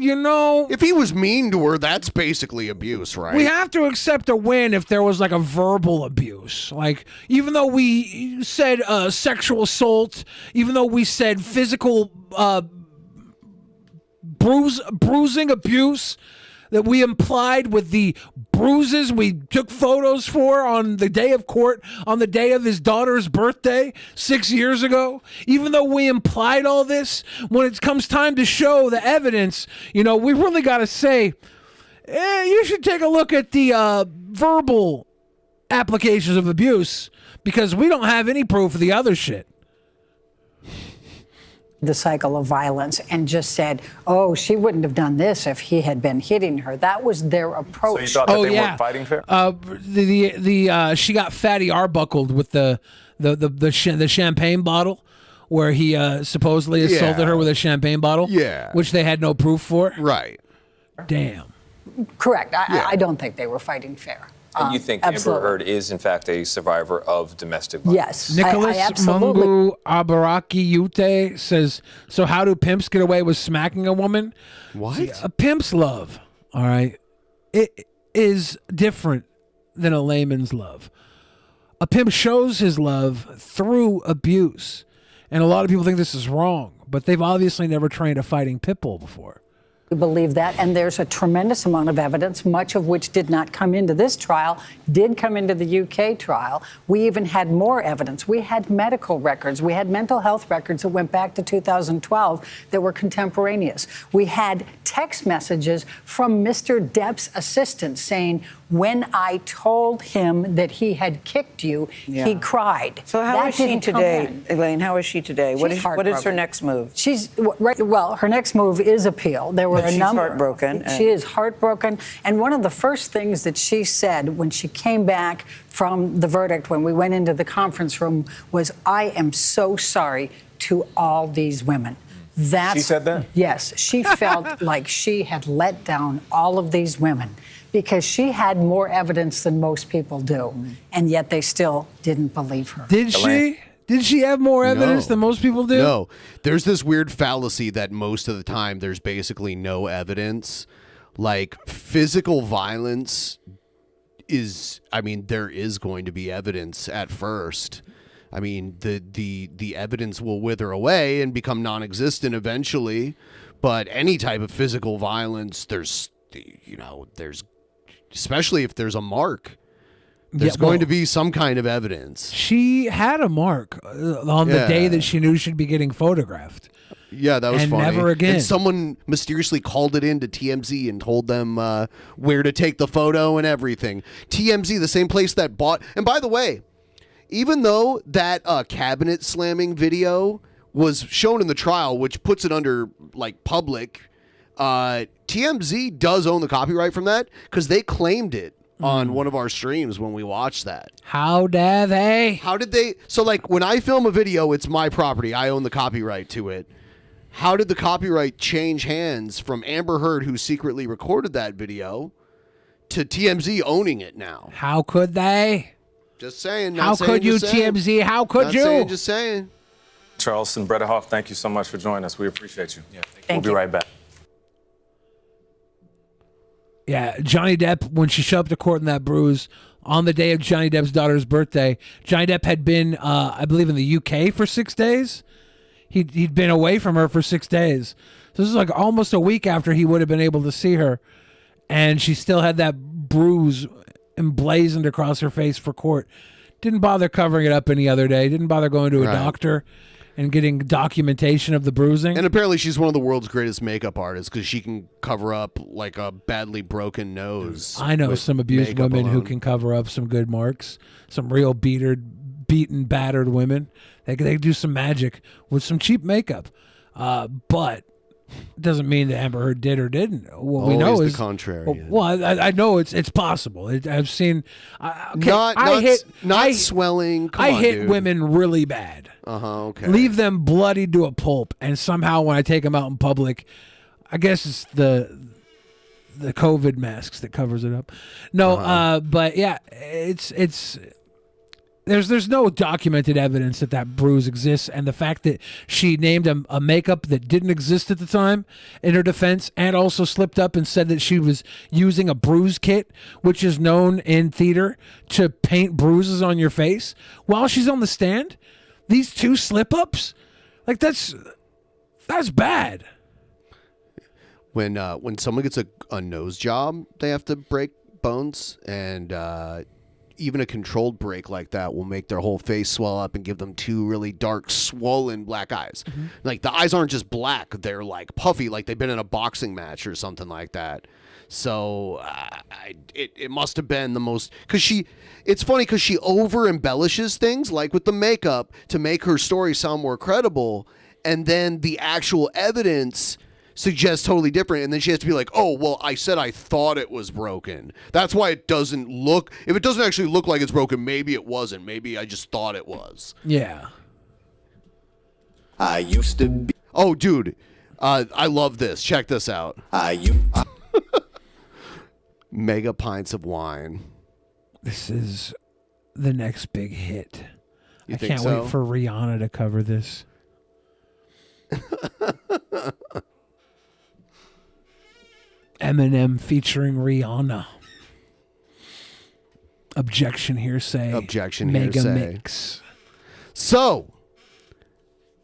if he was mean to her, that's basically abuse, right? We have to accept a win if there was like a verbal abuse. Like, even though we said sexual assault, even though we said physical bruising abuse, that we implied with the bruises we took photos for on the day of court, on the day of his daughter's birthday 6 years ago. Even though we implied all this, when it comes time to show the evidence, we really got to say, you should take a look at the verbal applications of abuse, because we don't have any proof of the other shit. the cycle of violence and just said, oh, she wouldn't have done this if he had been hitting her. That was their approach. So you thought that they weren't fighting fair? She got Fatty Arbuckled with the champagne bottle, where he supposedly assaulted her with a champagne bottle. Yeah. Which they had no proof for. Right. Damn. Correct. I don't think they were fighting fair. And you think absolutely. Amber Heard is, in fact, a survivor of domestic violence? Yes. Nicholas I absolutely. Mungu Abaraki Ute says, so how do pimps get away with smacking a woman? What? See, a pimp's love, all right, it is different than a layman's love. A pimp shows his love through abuse. And a lot of people think this is wrong, but they've obviously never trained a fighting pit bull before. Believe that, and there's a tremendous amount of evidence, much of which did not come into this trial, did come into the UK trial. We even had more evidence. We had medical records. We had mental health records that went back to 2012 that were contemporaneous. We had text messages from Mr. Depp's assistant saying, when I told him that he had kicked you, he cried. So how is she today, Elaine? How is she today? What is her heartbroken. next move? She's right. Well, her next move is appeal. There were But a she's number. heartbroken. She is heartbroken. And one of the first things that she said when she came back from the verdict, when we went into the conference room, was, "I am so sorry to all these women." She said that? Yes. She felt like she had let down all of these women because she had more evidence than most people do, and yet they still didn't believe her. Did she? Did she have more evidence than most people do? No. There's this weird fallacy that most of the time there's basically no evidence. Like, physical violence is, I mean, there is going to be evidence at first. I mean, the evidence will wither away and become non-existent eventually. But any type of physical violence, there's, especially if there's a mark, there's going to be some kind of evidence. She had a mark on the day that she knew she'd be getting photographed. Yeah, that was and funny. never again. And someone mysteriously called it in to TMZ and told them where to take the photo and everything. TMZ, the same place that bought... And by the way, even though that cabinet slamming video was shown in the trial, which puts it under, like, public, TMZ does own the copyright from that because they claimed it on one of our streams when we watched that. How dare they? How did they... So, like, when I film a video, it's my property. I own the copyright to it. How did the copyright change hands from Amber Heard, who secretly recorded that video, to TMZ owning it now? How could they? Just saying. How could you, TMZ? How could you? Just saying. Charleston Bredehoft, thank you so much for joining us. We appreciate you. Thank We'll be right back. Yeah, Johnny Depp, when she showed up to court in that bruise on the day of Johnny Depp's daughter's birthday, Johnny Depp had been, I believe, in the UK for 6 days. He'd been away from her for 6 days. So this is like almost a week after he would have been able to see her. And she still had that bruise emblazoned across her face for court. Didn't bother covering it up any other day. Didn't bother going to a doctor and getting documentation of the bruising. And apparently she's one of the world's greatest makapmakeup artists because she can cover up like a badly broken nose. I know with some abused makeup women who alone. can cover up some good marks. Some real beaten, battered women. They do some magic with some cheap makeup. But it doesn't mean that Amber Heard did or didn't. What we know Always is the contrary. Well, I know it's possible. I've seen. Not swelling. Come I on, hit dude. women really bad. Okay. Leave them bloodied to a pulp, and somehow when I take them out in public, I guess it's the COVID masks that covers it up. No, but yeah, it's. There's no documented evidence that bruise exists, and the fact that she named a makeup that didn't exist at the time in her defense, and also slipped up and said that she was using a bruise kit, which is known in theater to paint bruises on your face while she's on the stand. These two slip-ups, like that's bad. When someone gets a nose job, they have to break bones, and even a controlled break like that will make their whole face swell up and give them two really dark, swollen black eyes. Mm-hmm. Like, the eyes aren't just black, they're like puffy, like they've been in a boxing match or something like that. So it must have been the most, because it's funny because she over embellishes things like with the makeup to make her story sound more credible. and then the actual evidence suggests totally different, and then she has to be like, oh, well, I said I thought it was broken. That's why it doesn't look, if it doesn't actually look like it's broken, maybe it wasn't. Maybe I just thought it was. Yeah. I used to be. Oh, dude. I love this. Check this out. Mega pints of wine. This is the next big hit. You I think can't so? wait for Rihanna to cover this. Eminem featuring Rihanna. Objection hearsay. Objection Mega hearsay. mix. So,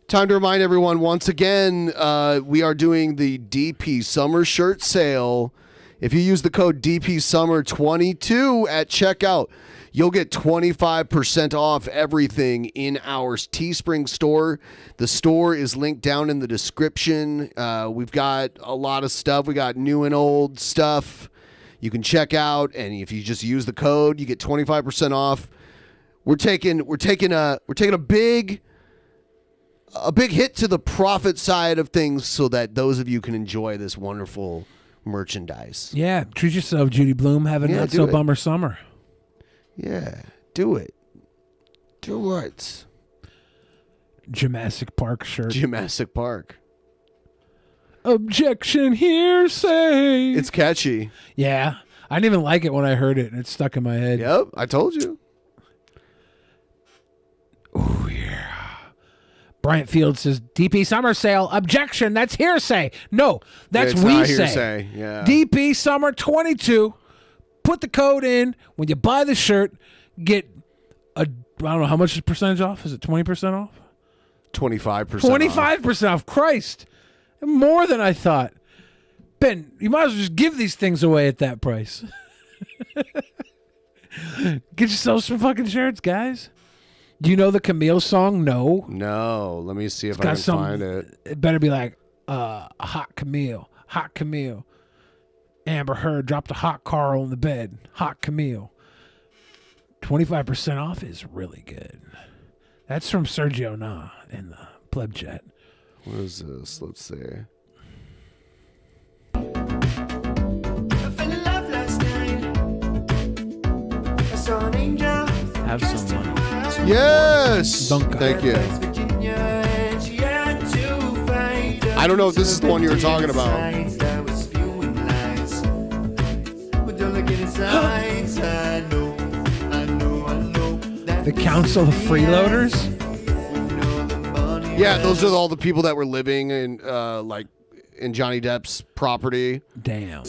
time to remind everyone once again, we are doing the DP Summer Shirt Sale. If you use the code DPSummer22 at checkout, you'll get 25% off everything in our Teespring store. The store is linked down in the description. We've got a lot of stuff. We got new and old stuff you can check out, and if you just use the code, you get 25% off. We're taking a big hit to the profit side of things so that those of you can enjoy this wonderful merchandise. Yeah, treat yourself, Judy Bloom. Have a not so bummer summer. Yeah, do it. Do it. Jurassic Park shirt. Jurassic Park. Objection hearsay. It's catchy. Yeah. I didn't even like it when I heard it, and it stuck in my head. Yep, I told you. Oh, yeah. Bryant Field says, DP Summer Sale. Objection. That's hearsay. No, that's It's we not say. hearsay. Yeah. DP Summer 22. Put the code in. When you buy the shirt, get I don't know, how much is percentage off? Is it 20% off? 25%. 25% off. Christ. More than I thought. Ben, you might as well just give these things away at that price. Get yourself some fucking shirts, guys. Do you know the Camille song? No. No. Let me see if It's I got can some, find it. It better be like Hot Camille. Hot Camille. Amber Heard dropped a hot Carl in the bed. Hot Camille. 25% off is really good. That's from Sergio Na in the Pleb Jet. What is this? Let's see. Have someone. Yes. Dunker. Thank you. I don't know if this is the one you were talking about. The Council of Freeloaders? Yeah, those are all the people that were living in like in Johnny Depp's property. Damn.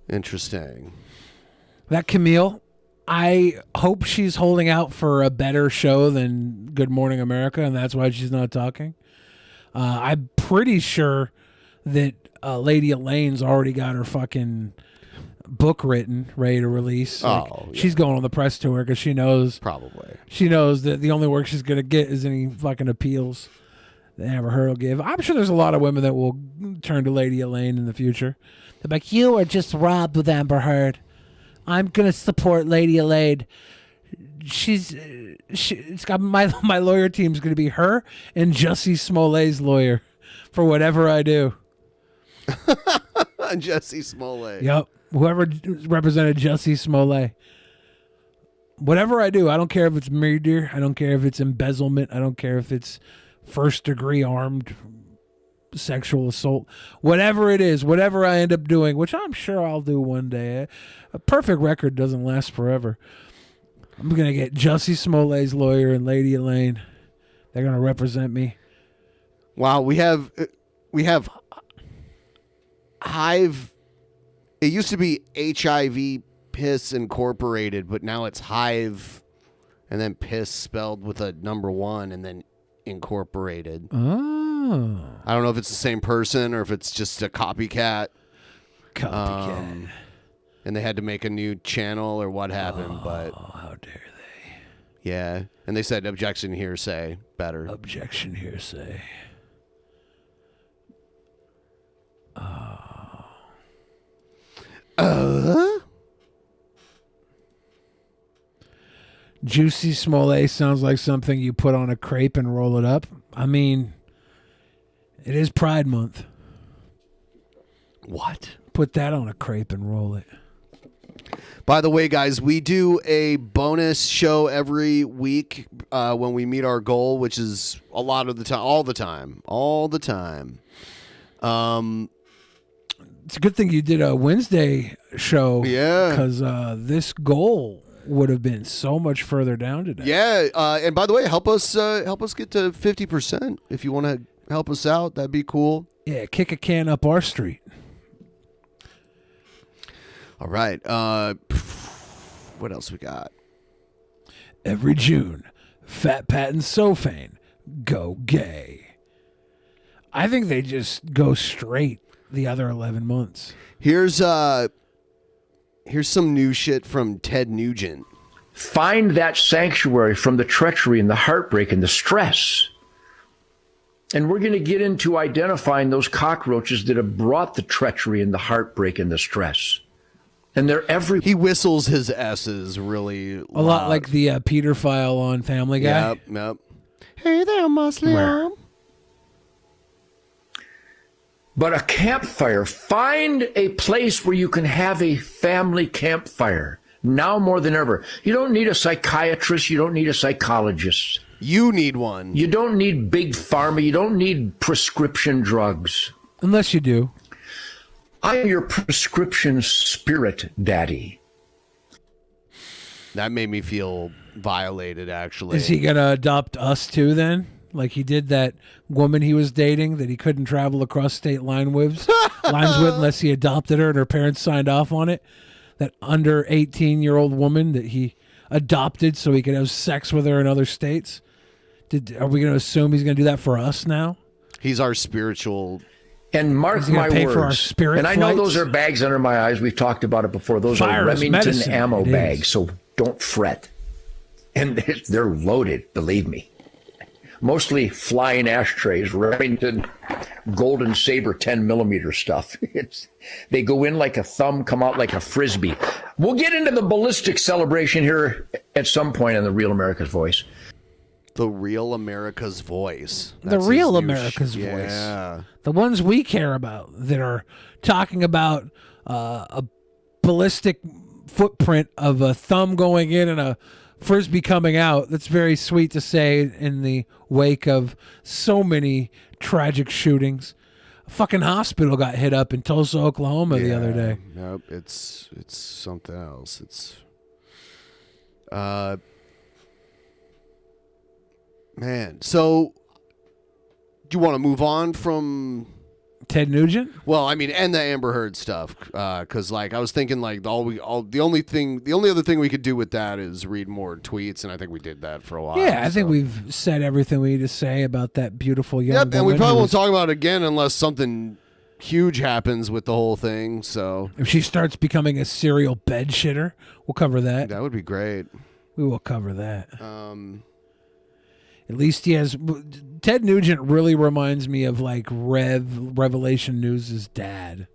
Interesting. That Camille, I hope she's holding out for a better show than Good Morning America, and that's why she's not talking. I'm pretty sure that Lady Elaine's already got her fucking book written, ready to release. Like, she's going on the press tour because she knows that the only work she's gonna get is any fucking appeals that Amber Heard will give. I'm sure there's a lot of women that will turn to Lady Elaine in the future. They're like, you are just robbed with Amber Heard. I'm gonna support Lady Elaine. It's got my lawyer team's gonna be her and Jussie Smollett's lawyer for whatever I do. Jussie Smollett. Yep. Whoever represented Jussie Smollett. Whatever I do, I don't care if it's murder. I don't care if it's embezzlement. I don't care if it's first-degree armed sexual assault. Whatever it is, whatever I end up doing, which I'm sure I'll do one day. A perfect record doesn't last forever. I'm going to get Jussie Smollett's lawyer and Lady Elaine. They're going to represent me. Wow, we have Hive. It used to be HIV Piss Incorporated, but now it's Hive, and then Piss spelled with a number 1, and then Incorporated. Oh. I don't know if it's the same person or if it's just a copycat. and they had to make a new channel or what happened, but how dare they? Yeah, and they said objection hearsay better. Objection hearsay. Juicy Smollett sounds like something you put on a crepe and roll it up. I mean, it is Pride Month. What? Put that on a crepe and roll it. By the way, guys, we do a bonus show every week when we meet our goal, which is a lot of the time, all the time. It's a good thing you did a Wednesday show. Yeah. Because this goal would have been so much further down today. Yeah, and by the way, help us get to 50% if you want to help us out. That'd be cool. Yeah, kick a can up our street. All right. What else we got? Every June, Fat Pat and Sofane go gay. I think they just go straight the other 11 months. Here's some new shit from Ted Nugent. Find that sanctuary from the treachery and the heartbreak and the stress. And we're going to get into identifying those cockroaches that have brought the treachery and the heartbreak and the stress. And they're every. He whistles his S's really A lot like the Peter file on Family Guy. Yep. Hey there, Muslim. But a campfire, find a place where you can have a family campfire now more than ever. You don't need a psychiatrist. You don't need a psychologist. You need one. You don't need big pharma. You don't need prescription drugs. Unless you do. I am your prescription spirit daddy. That made me feel violated, actually. Is he going to adopt us too then? Like he did that woman he was dating that he couldn't travel across state lines with unless he adopted her and her parents signed off on it. That under 18-year-old woman that he adopted so he could have sex with her in other states. Are we going to assume he's going to do that for us now? He's our spiritual. And mark my pay words. for our spirit and I know flights? those are bags under my eyes. We've talked about it before. Those are Virus Remington medicine. ammo It is. bags, so don't fret. And they're loaded, believe me. Mostly flying ashtrays, Remington Golden Saber 10mm stuff. They go in like a thumb, come out like a frisbee. We'll get into the ballistic celebration here at some point on the Real America's Voice. The Real America's Voice. The Real America's Voice. Yeah. The ones we care about that are talking about a ballistic footprint of a thumb going in and a frisbee coming out. That's very sweet to say in the wake of so many tragic shootings. A fucking hospital got hit up in Tulsa, Oklahoma the other day. Nope, it's something else. It's man. So do you want to move on from Ted Nugent? Well, I mean, and the Amber Heard stuff, because like I was thinking, like the only other thing we could do with that is read more tweets, and I think we did that for a while. Yeah, I think we've said everything we need to say about that beautiful young Yep, and we woman probably who won't talk about it again unless something huge happens with the whole thing. So if she starts becoming a serial bed shitter, we'll cover that. That would be great. We will cover that. At least he has. Ted Nugent really reminds me of like Revelation News' dad.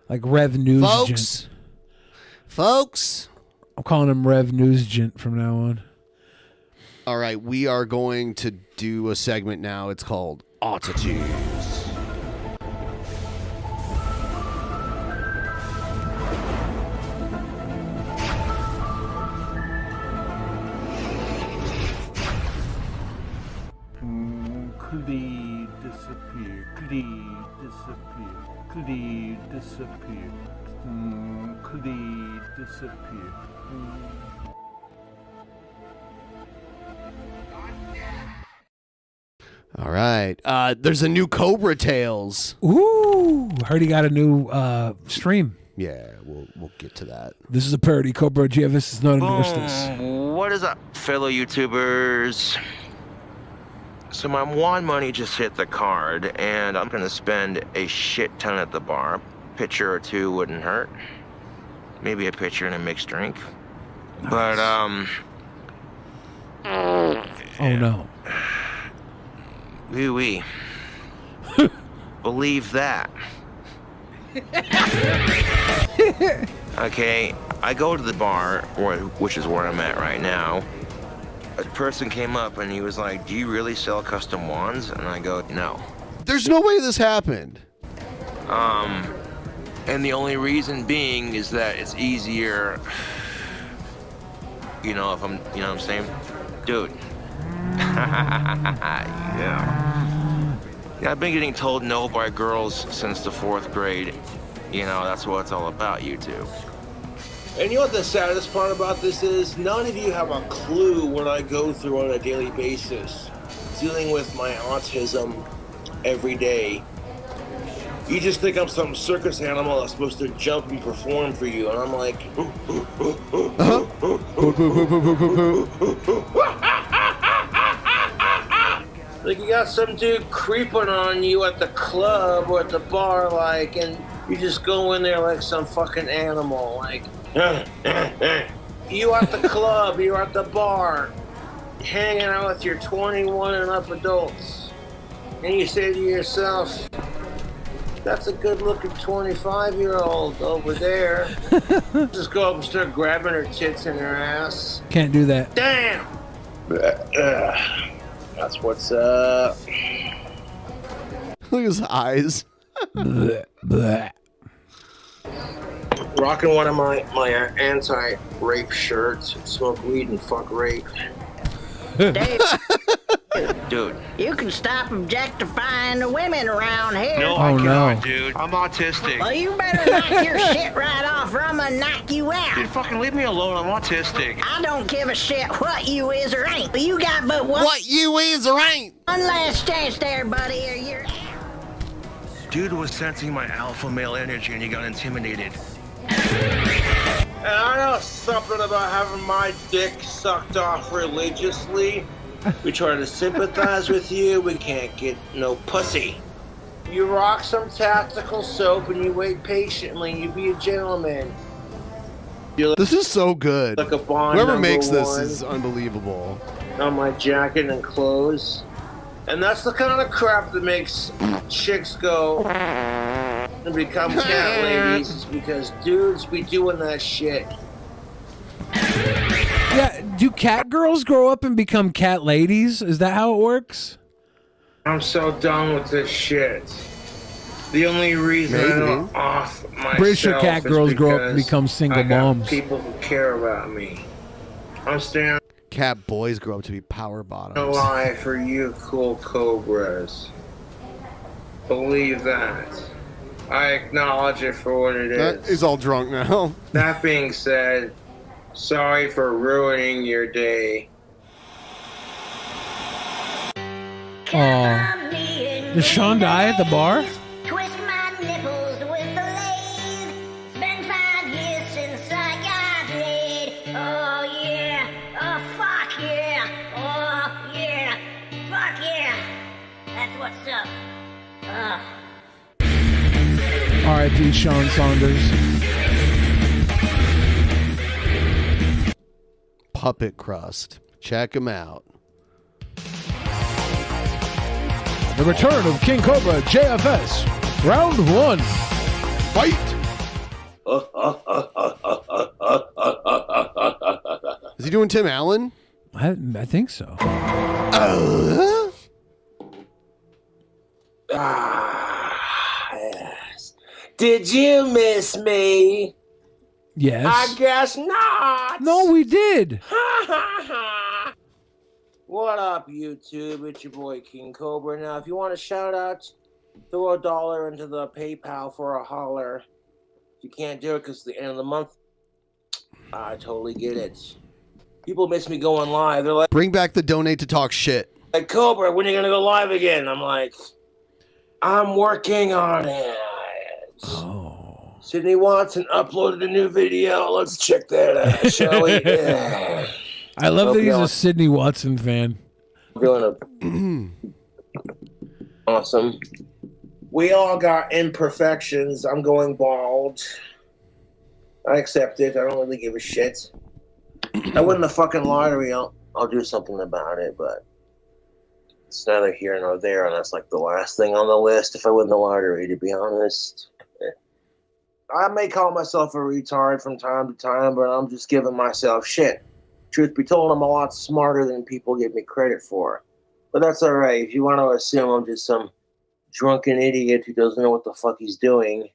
Like Rev Nugent. Folks. I'm calling him Rev Nugent from now on. All right, we are going to do a segment now. It's called Oddities. Clee disappear. Clee disappear. Clee disappear. Clee disappear. All right. There's a new Cobra Tales. Ooh, heard he got a new stream. Yeah, we'll get to that. This is a parody. Cobra GFS does not endorse this. What is up, fellow YouTubers? So my wine money just hit the card, and I'm gonna spend a shit ton at the bar. Pitcher or two wouldn't hurt. maybe a pitcher and a mixed drink. But Oh no. wee. Believe that. Okay, I go to the bar, which is where I'm at right now. A person came up and he was like, "Do you really sell custom wands?" And I go, "No." There's no way this happened. And the only reason being is that it's easier, if I'm, what I'm saying? Dude. Yeah, I've been getting told no by girls since the 4th grade. That's what it's all about, YouTube. And you know what the saddest part about this is? None of you have a clue what I go through on a daily basis, dealing with my autism every day. You just think I'm some circus animal that's supposed to jump and perform for you, and I'm like, like you got some dude creeping on you at the club or at the bar, and you just go in there like some fucking animal, you at the club, you're at the bar, hanging out with your 21 and up adults, and you say to yourself, "That's a good-looking 25-year-old over there." Just go up and start grabbing her tits in her ass. Can't do that. Damn! That's what's up. Look at his eyes. Blech, blech. Rocking one of my anti-rape shirts. Smoke weed and fuck rape. Dude. You can stop objectifying the women around here. No, I cannot, dude. I'm autistic. Well, you better knock your shit right off or I'm gonna knock you out. Dude, fucking leave me alone. I'm autistic. I don't give a shit what you is or ain't. But you got but what you is or ain't. One last chance there, buddy, or you're out. Dude was sensing my alpha male energy and he got intimidated. And I know something about having my dick sucked off religiously. We try to sympathize with you, we can't get no pussy. You rock some tactical soap and you wait patiently, you be a gentleman. This is so good. Like a Bond Whoever makes this #1 is unbelievable. on my jacket and clothes. And that's the kind of crap that makes chicks go and become cat ladies, is because dudes be doing that shit. Yeah, do cat girls grow up and become cat ladies? Is that how it works? I'm so done with this shit. The only reason I don't off myself Pretty sure cat is girls grow up and because become single I got moms. people who care about me. I'm standing Cat boys grow up to be power bottoms. alive for you cool cobras. Believe that. I acknowledge it for what it is. He's all drunk now. That being said, sorry for ruining your day. Aw. Does Sean die at the bar? Twist my nipples with the lathe. It's been 5 years since I got laid. Oh yeah, oh fuck yeah, oh yeah, fuck yeah. That's what's up. R.I.P. Sean Saunders. Puppet Crust. Check him out. The return of King Cobra JFS. Round 1. Fight! Is he doing Tim Allen? I think so. Yes. Did you miss me? Yes. I guess not. No, we did. What up, YouTube? It's your boy King Cobra. Now, if you want a shout out, throw $1 into the PayPal for a holler. If you can't do it because it's the end of the month, I totally get it. People miss me going live. They're like, Bring back the donate to talk shit. like, Cobra, when are you going to go live again? I'm like, I'm working on it. Oh. Sydney Watson uploaded a new video. Let's check that out, shall we? Yeah. I love Hope that he's y'all- a Sidney Watson fan. Feeling awesome. We all got imperfections. I'm going bald. I accept it. I don't really give a shit. I win the fucking lottery, I'll do something about it, but it's neither here nor there, and that's like the last thing on the list if I win the lottery, to be honest. I may call myself a retard from time to time, but I'm just giving myself shit. Truth be told, I'm a lot smarter than people give me credit for. But that's all right. If you want to assume I'm just some drunken idiot who doesn't know what the fuck he's doing,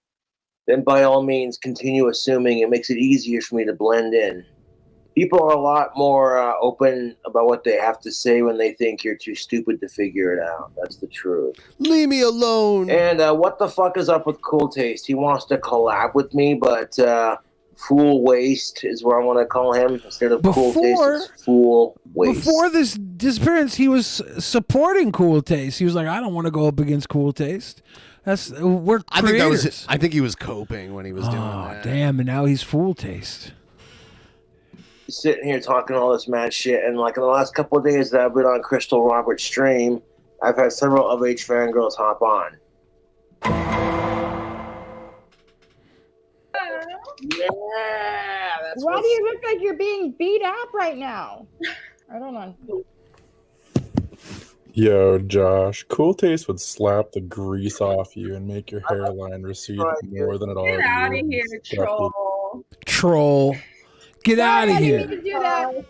then by all means continue assuming. It makes it easier for me to blend in. People are a lot more open about what they have to say when they think you're too stupid to figure it out. That's the truth. Leave me alone. And what the fuck is up with Cool Taste? He wants to collab with me, but Fool Waste is what I want to call him instead of Cool Taste. It's Fool Waste. Before this disappearance, he was supporting Cool Taste. He was like, I don't want to go up against Cool Taste. We're creators. I think he was coping when he was doing Oh, that. damn, and now he's Fool Taste. Sitting here talking all this mad shit, and like in the last couple of days that I've been on Crystal Roberts' stream, I've had several of age fangirls hop on. Yeah, that's Why do you look like you're being beat up right now? I don't know. Yo, Josh, Cool Taste would slap the grease off you and make your hairline recede more than it already Get out of is. here, troll. Troll. Get out of I here. didn't mean to do that.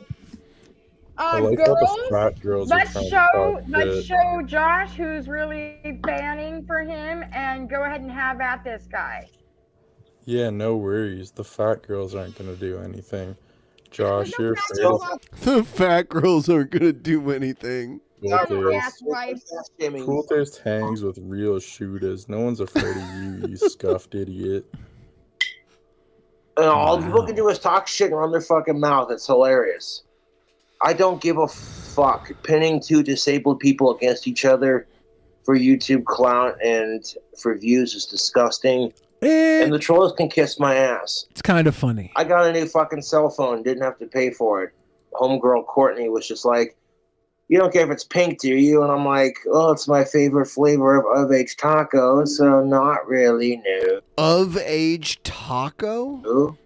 I like how the Girls, fat girls are let's trying to show talk shit. Josh who's really banning for him, and go ahead and have at this guy. Yeah, no worries. The fat girls aren't going to do anything. Josh, you're afraid of The fat girls aren't going to do anything. Cool Taste hangs with real shooters. No one's afraid of you, you scuffed idiot. And all people can do is talk shit and run their fucking mouth. It's hilarious. I don't give a fuck. Pinning two disabled people against each other for YouTube clout and for views is disgusting. And the trolls can kiss my ass. It's kind of funny. I got a new fucking cell phone. Didn't have to pay for it. Homegirl Courtney was just like, you don't care if it's pink, do you? And I'm like, oh, it's my favorite flavor of age taco, so not really new. Of age taco? Ooh.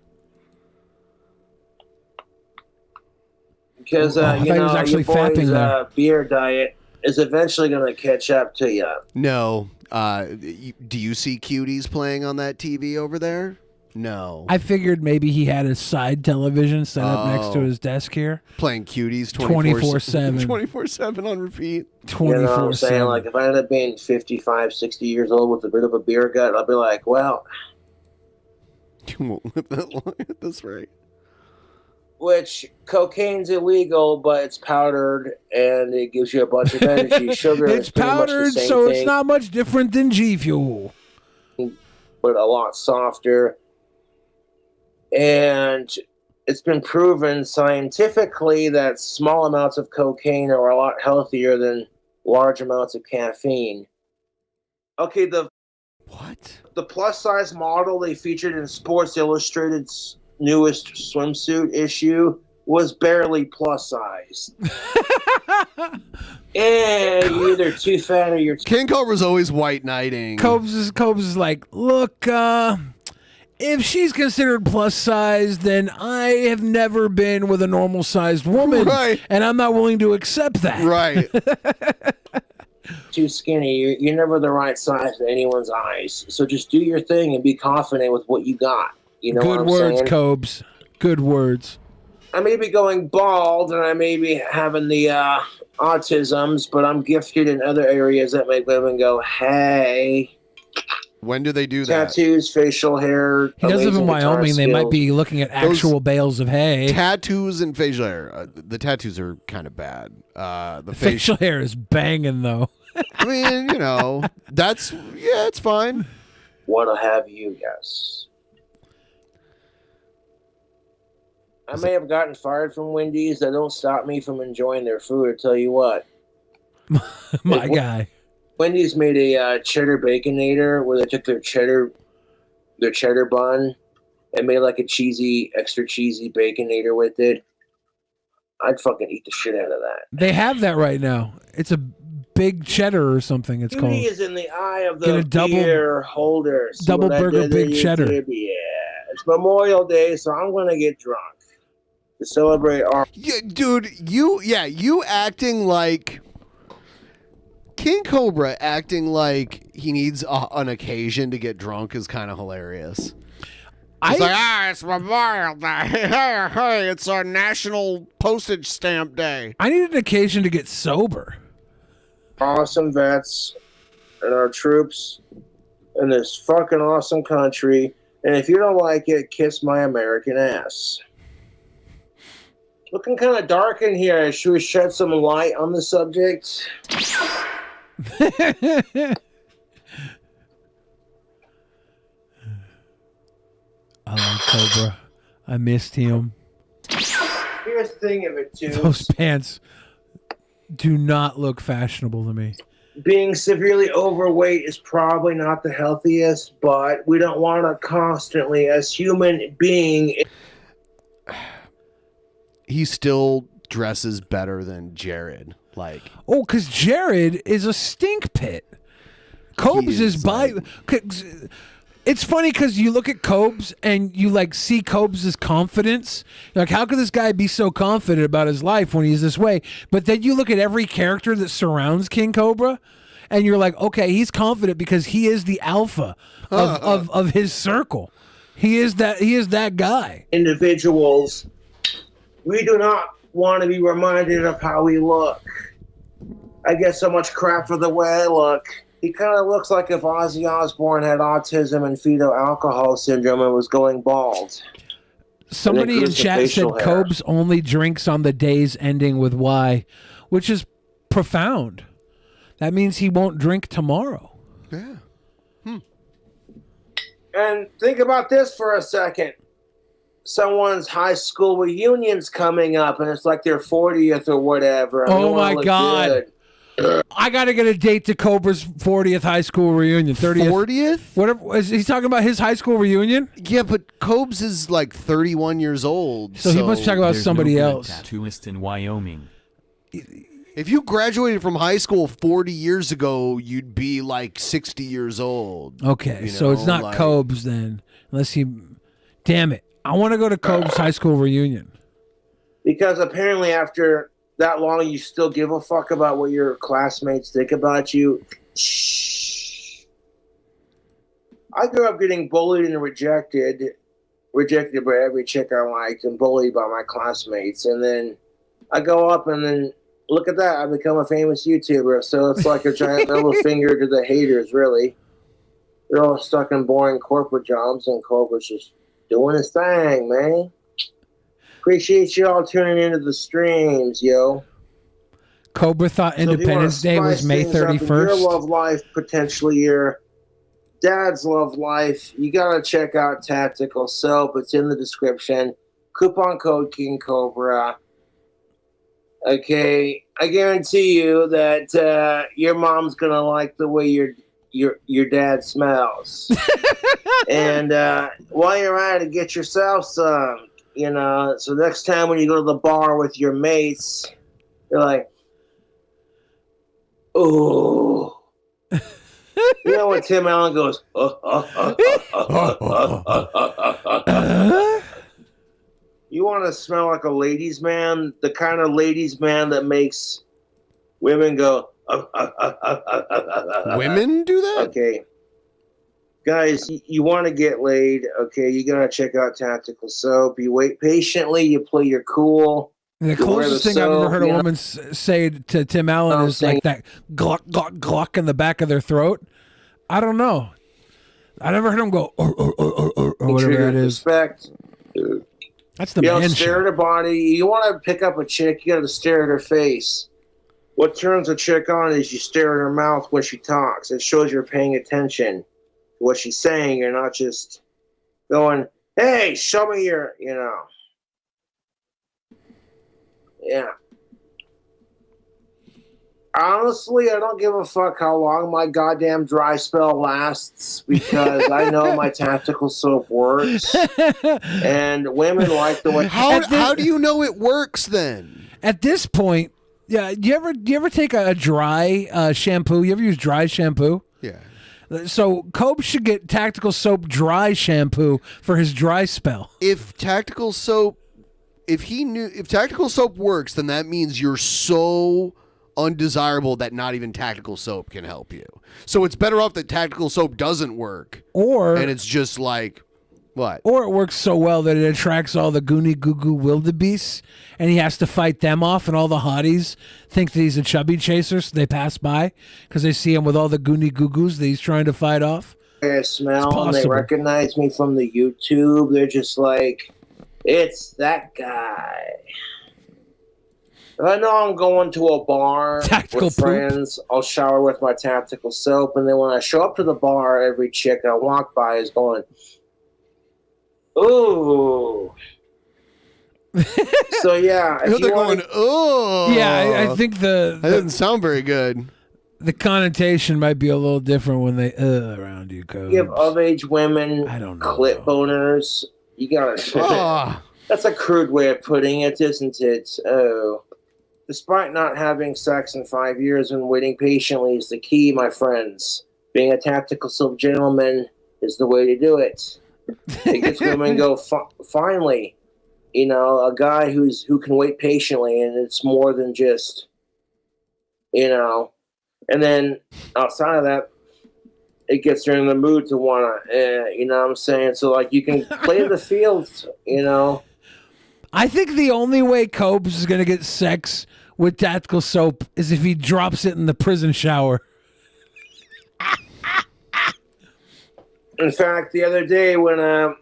Because, I thought he was actually your fapping boy's there. beer diet is eventually going to catch up to you. No. Do you see cuties playing on that TV over there? No. I figured maybe he had a side television set up next to Oh. his desk here. Playing cuties 24/7. 24/7 on repeat. You know what I'm saying? Like, if I end up being 55, 60 years old with a bit of a beer gut, I'll be like, well, You won't live that long at this rate. which cocaine's illegal, but it's powdered and it gives you a bunch of energy. Sugar It's is pretty much the powdered, same so thing, it's not much different than G Fuel. but a lot softer. And it's been proven scientifically that small amounts of cocaine are a lot healthier than large amounts of caffeine. Okay, the plus size model they featured in Sports Illustrated's newest swimsuit issue was barely plus size. And you're either too fat or you're too... King Cobra's always white knighting. Cobes is like, look, if she's considered plus size, then I have never been with a normal sized woman, Right. and I'm not willing to accept that. Right. too skinny. You're never the right size in anyone's eyes. So just do your thing and be confident with what you got. You know what Good I'm words, saying? Cobes. Good words. I may be going bald and I may be having the autisms, but I'm gifted in other areas that make women go, hey. When do they do that? Tattoos, facial hair. He does live in amazing guitar Wyoming. They might skills. be looking at actual bales of hay. Tattoos and facial hair. The tattoos are kind of bad. The Facial hair is banging, though. I mean, you know, it's fine. What'll have you guess? I may have gotten fired from Wendy's. That don't stop me from enjoying their food. I tell you what. My guy. Wendy's made a cheddar baconator where they took their cheddar bun and made like a extra cheesy baconator with it. I'd fucking eat the shit out of that. They have that right now. It's a big cheddar or something. It's Beauty called. is in the eye of Get the a double- beer holder. See double what I burger did there, big you cheddar. kid? Yeah, It's Memorial Day, so I'm gonna get drunk to celebrate our. Yeah, dude, you acting like King Cobra acting like he needs an occasion to get drunk is kind of hilarious. It's like, it's Memorial Day. Hey, it's our national postage stamp day. I need an occasion to get sober. Awesome vets and our troops in this fucking awesome country. And if you don't like it, kiss my American ass. Looking kind of dark in here. Should we shed some light on the subject? I like Cobra. I missed him. Here's the thing of it, too. Those pants do not look fashionable to me. Being severely overweight is probably not the healthiest, but we don't want to constantly, as human being. He still dresses better than Jared. Like, oh, because Jared is a stink pit. Cobes is by. It's funny because you look at Cobes and you like see Cobes' confidence. You're like, how could this guy be so confident about his life when he's this way? But then you look at every character that surrounds King Cobra, and you're like, okay, he's confident because he is the alpha of his circle. He is that guy. Individuals, we do not want to be reminded of how we look. I get so much crap for the way I look. He kind of looks like if Ozzy Osbourne had autism and fetal alcohol syndrome and was going bald. Somebody in chat said Cobes only drinks on the days ending with Y, which is profound. That means he won't drink tomorrow. Yeah. And think about this for a second. Someone's high school reunion's coming up, and it's like their 40th or whatever. And Oh my God. Good. I got to get a date to Cobra's 40th high school reunion. 30th? 40th? Whatever. Is he talking about his high school reunion? Yeah, but Cobes is like 31 years old. So he must talk about There's somebody no else. Tattooist in Wyoming. If you graduated from high school 40 years ago, you'd be like 60 years old. Okay, You so it's know, not like- Cobes then. Unless he... Damn it. I want to go to Cobes high school reunion. Because apparently after that long, you still give a fuck about what your classmates think about you. Shh. I grew up getting bullied and rejected by every chick I liked and bullied by my classmates. And then I go up and then look at that. I become a famous YouTuber. So it's like a giant middle finger to the haters, really. They're all stuck in boring corporate jobs and Cobra's just doing his thing, man. Appreciate you all tuning into the streams, yo. Cobra thought So if you wanna Independence Day was spice May things up in 31st. Your love life, potentially your dad's love life. You gotta check out Tactical Soap. It's in the description. Coupon code King Cobra. Okay, I guarantee you that your mom's gonna like the way your dad smells. And while you're at it, get yourself some. You know, so next time when you go to the bar with your mates, you're like, "Ooh." You know when Tim Allen goes, You want to smell like a ladies' man, the kind of ladies' man that makes women go, Women do that? Okay. Guys, you want to get laid, okay, you got to check out Tactical Soap. You wait patiently, you play your cool. The closest thing I've ever heard a woman say to Tim Allen is like that gluck, gluck, gluck in the back of their throat. I don't know. I never heard him go, or whatever that is. Respect. That's the You don't man stare at her body. You want to pick up a chick, you got to stare at her face. What turns a chick on is you stare at her mouth when she talks. It shows you're paying attention to what she's saying. You're not just going, hey, show me your, you know. Yeah. Honestly, I don't give a fuck how long my goddamn dry spell lasts because I know my Tactical Soap works. And women like the way... How do you know it works then? At this point, yeah, do you ever take a dry shampoo? You ever use dry shampoo? Yeah. So Cope should get Tactical Soap dry shampoo for his dry spell. If Tactical Soap works, then that means you're so undesirable that not even Tactical Soap can help you. So it's better off that Tactical Soap doesn't work. And it's just like, what? Or it works so well that it attracts all the goony goo goo wildebeests, and he has to fight them off, and all the hotties think that he's a chubby chaser, so they pass by because they see him with all the goony goo goos that he's trying to fight off. I smell and they recognize me from the YouTube. They're just like, it's that guy. If I know I'm going to a bar with friends, I'll shower with my Tactical Soap, and then when I show up to the bar, every chick I walk by is going, ooh. So yeah, if they're going, oh. Yeah, I think that doesn't sound very good. The connotation might be a little different when they around you, Cope. Give of-age women clit boners. You gotta. That's a crude way of putting it, isn't it? Oh. Despite not having sex in 5 years and waiting patiently is the key, my friends. Being a Tactical Soap gentleman is the way to do it. It gets women go, finally, you know, a guy who can wait patiently, and it's more than just, you know. And then outside of that, it gets her in the mood to want to, you know what I'm saying? So, like, you can play the fields, you know. I think the only way Copes is going to get sex with Tactical Soap is if he drops it in the prison shower. In fact, the other day when I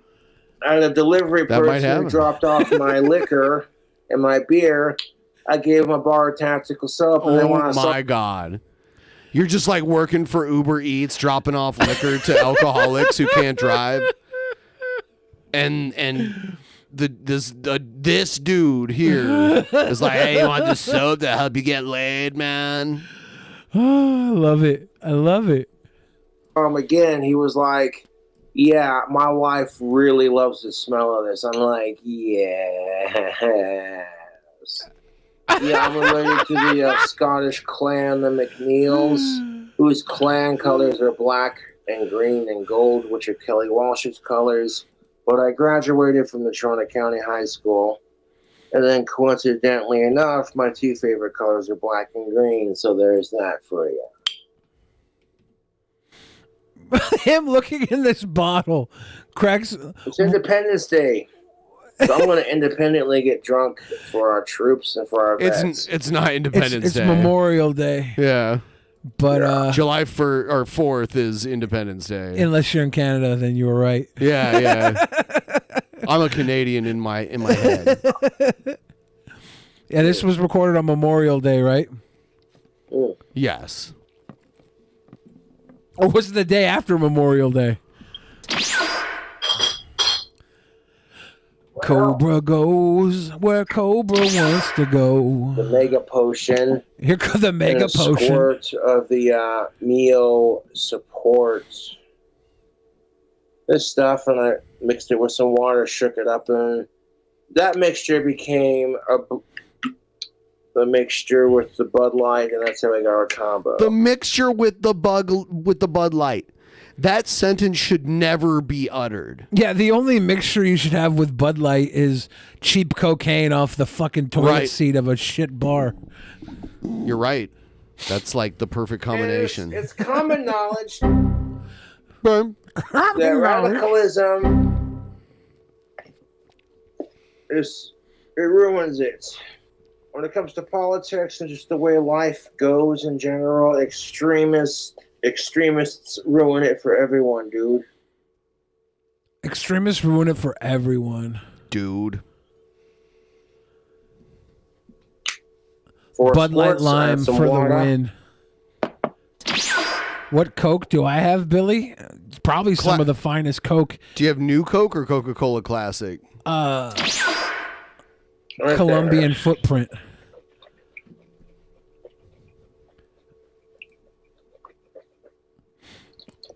had a delivery person dropped off my liquor and my beer, I gave him a bar of Tactical Soap. And then when I saw God. You're just like working for Uber Eats, dropping off liquor to alcoholics who can't drive. And this dude here is like, hey, you want this soap to help you get laid, man? Oh, I love it. I love it. Again, he was like, yeah, my wife really loves the smell of this. I'm like, yes. Yeah, I'm related to the Scottish clan, the McNeils, whose clan colors are black and green and gold, which are Kelly Walsh's colors. But I graduated from the Toronto County High School, and then coincidentally enough, my two favorite colors are black and green, so there's that for you. Him looking in this bottle cracks. It's Independence Day. So I'm going to independently get drunk for our troops and for our vets. It's not Independence Day. It's Memorial Day. Yeah. But July 4th is Independence Day. Unless you're in Canada, then you were right. Yeah. I'm a Canadian in my head. Yeah, this was recorded on Memorial Day, right? Yes. Or was it the day after Memorial Day? Cobra goes where Cobra wants to go. The Mega Potion. Here comes the Mega and a Potion. Squirt of the Mio Support. This stuff, and I mixed it with some water, shook it up, and that mixture became the mixture with the Bud Light, and that's how we got our combo. The mixture with the Bud Light. That sentence should never be uttered. Yeah, the only mixture you should have with Bud Light is cheap cocaine off the fucking toilet seat of a shit bar. You're right. That's like the perfect combination. It's common knowledge that radicalism it ruins it. When it comes to politics and just the way life goes in general, extremists ruin it for everyone, dude. Extremists ruin it for everyone. Dude. For Bud Light sports, Lime some for water. the win. What Coke do I have, Billy? Probably some of the finest Coke. Do you have New Coke or Coca-Cola Classic? Colombian Footprint.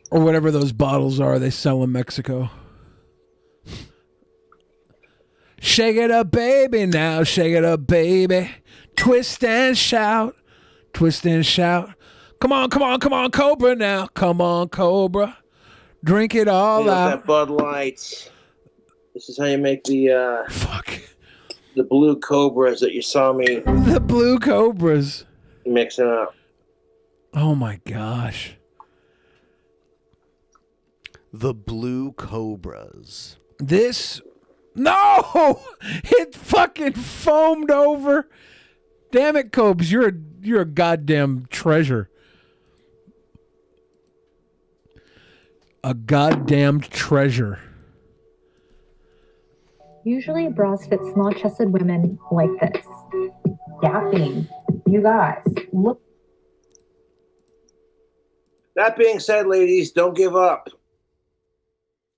Or whatever those bottles are they sell in Mexico. Shake it up, baby, now. Shake it up, baby. Twist and shout. Twist and shout. Come on, Cobra now. Come on, Cobra. Drink it all out. That Bud Light. This is how you make the the blue Cobras that you saw me. The blue Cobras. Mixing up. Oh my gosh. The blue Cobras. No! It fucking foamed over. Damn it, Cobes. You're a goddamn treasure. A goddamn treasure. Usually bras fit small-chested women like this. Gapping. You guys, look. That being said, ladies, don't give up.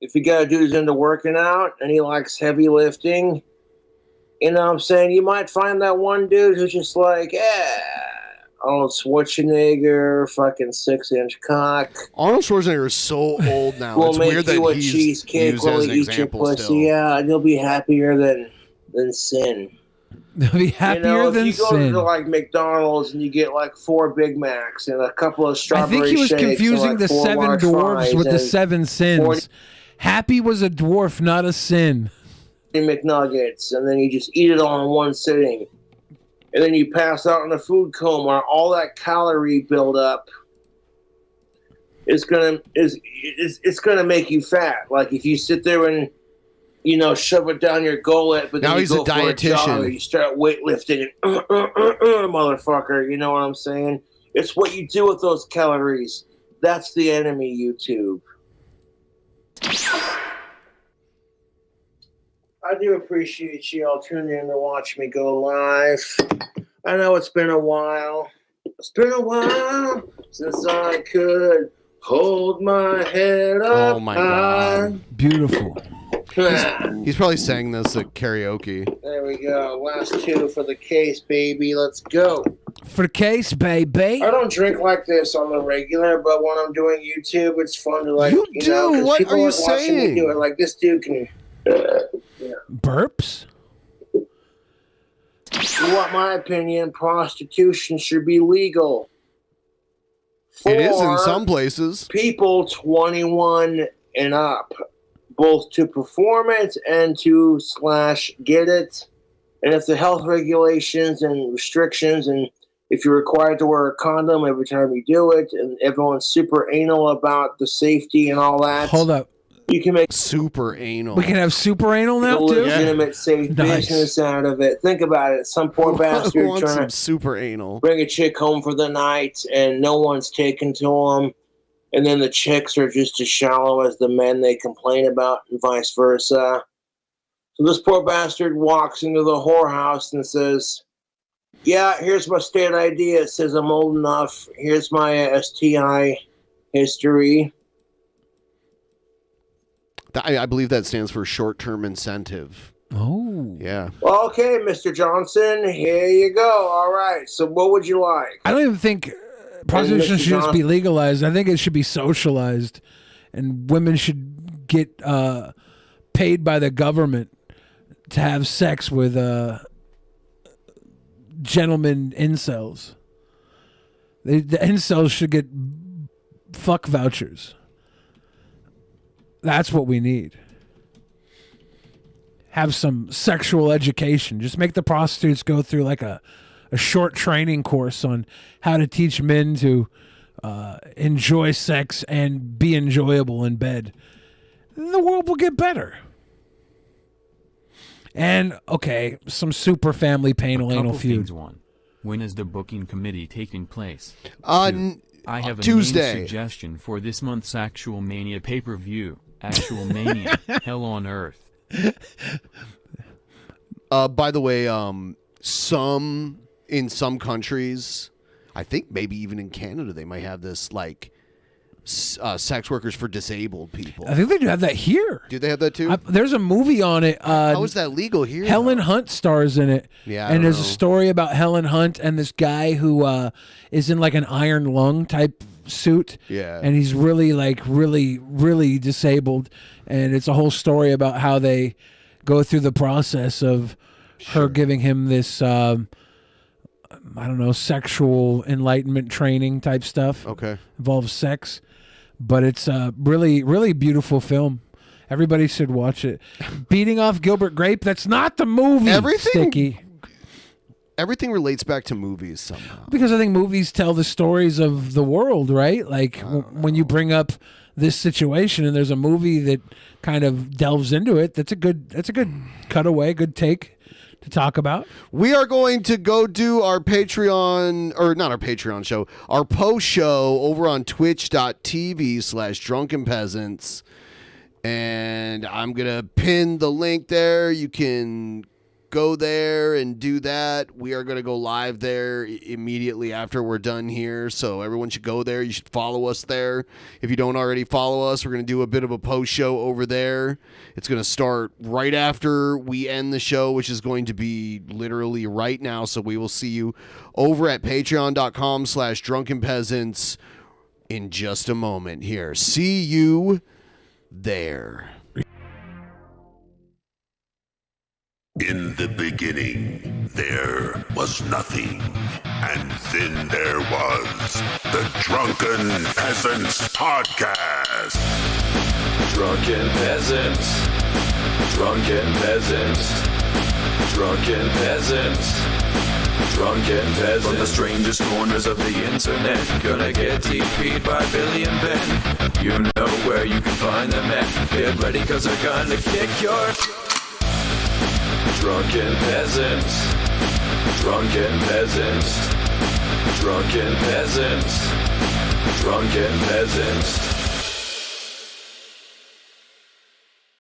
If you got a dude who's into working out and he likes heavy lifting, you know what I'm saying? You might find that one dude who's just like, Arnold Schwarzenegger, fucking 6-inch cock. Arnold Schwarzenegger is so old now. We'll it's make weird you that a he's cheesecake used while as you an eat your example pussy. still. Yeah, and you'll be happier than sin. They'll be happier if than you go sin. to like McDonald's and you get like 4 Big Macs and a couple of I strawberry think he was shakes confusing and like the 4 seven large dwarfs fries with the and 7 sins. 40 Happy was a dwarf, not a sin. McNuggets, and then you just eat it all in one sitting, and then you pass out in a food coma. All that calorie buildup is gonna make you fat. Like if you sit there and shove it down your gullet, but then Now you he's go a for a dietitian. jog, you start weightlifting and motherfucker. You know what I'm saying? It's what you do with those calories. That's the enemy, YouTube. I do appreciate you all tuning in to watch me go live. I know it's been a while. It's been a while since I could hold my head up. Oh my God. Beautiful. He's probably sang this at karaoke. There we go. Last 2 for the case, baby. Let's go. For the case, baby. I don't drink like this on the regular, but when I'm doing YouTube, it's fun to You do? 'cause What people are you like watching me saying? do it. Like this dude can. Burps? You want my opinion? Prostitution should be legal. It is in For some places. people 21 and up, both to perform it and to /get it. And if the health regulations and restrictions, and if you're required to wear a condom every time you do it, and everyone's super anal about the safety and all that. Hold up. You can make super anal. We can have super anal now, a too? legitimate, safe Nice. business out of it. Think about it. Some poor Who bastard wants trying some to super anal? bring a chick home for the night, and no one's taken to them. And then the chicks are just as shallow as the men they complain about, and vice versa. So this poor bastard walks into the whorehouse and says, yeah, here's my state ID. It says I'm old enough. Here's my STI history. I believe that stands for short-term incentive. Oh. Yeah. Well, okay, Mr. Johnson, here you go. All right. So what would you like? I don't even think prostitution Mr. should just be Johnson. legalized. I think it should be socialized, and women should get paid by the government to have sex with gentlemen incels. The incels should get fuck vouchers. That's what we need. Have some sexual education. Just make the prostitutes go through like a short training course on how to teach men to enjoy sex and be enjoyable in bed. The world will get better. And, okay, some super family painal anal Couple feud. things. 1. When is the booking committee taking place? On 2. I have a Tuesday. name suggestion for this month's Actual Mania pay-per-view. Actual Mania, Hell on Earth. By the way, in some countries, I think maybe even in Canada, they might have this like sex workers for disabled people. I think they do have that here. Do they have that too? There's a movie on it. How is that legal here? Helen Hunt stars in it. Yeah, I and don't there's know. a story about Helen Hunt and this guy who is in like an iron lung type suit. Yeah. And he's really really disabled. And it's a whole story about how they go through the process of her giving him this I don't know, sexual enlightenment training type stuff. Okay. Involves sex. But it's a really, really beautiful film. Everybody should watch it. Beating Off Gilbert Grape, that's not the movie, Sticky. Everything relates back to movies somehow. Because I think movies tell the stories of the world, right? Like when you bring up this situation and there's a movie that kind of delves into it, that's a good cutaway, good take to talk about. We are going to go do our Patreon, or not our Patreon show, our post show over on twitch.tv/Drunken Peasants. And I'm going to pin the link there. You can go there and do that. We are going to go live there immediately after we're done here. So everyone should go there. You should follow us there. If you don't already follow us, we're going to do a bit of a post show over there. It's going to start right after we end the show, which is going to be literally right now. So we will see you over at patreon.com/Drunken Peasants in just a moment here. See you there. In the beginning, there was nothing, and then there was the Drunken Peasants Podcast. Drunken Peasants, Drunken Peasants, Drunken Peasants, Drunken Peasants. From the strangest corners of the internet, gonna get TP'd by Billy and Ben. You know where you can find them at. Get ready, cause they're gonna kick your... Drunken Peasants, Drunken Peasants, Drunken Peasants, Drunken Peasants.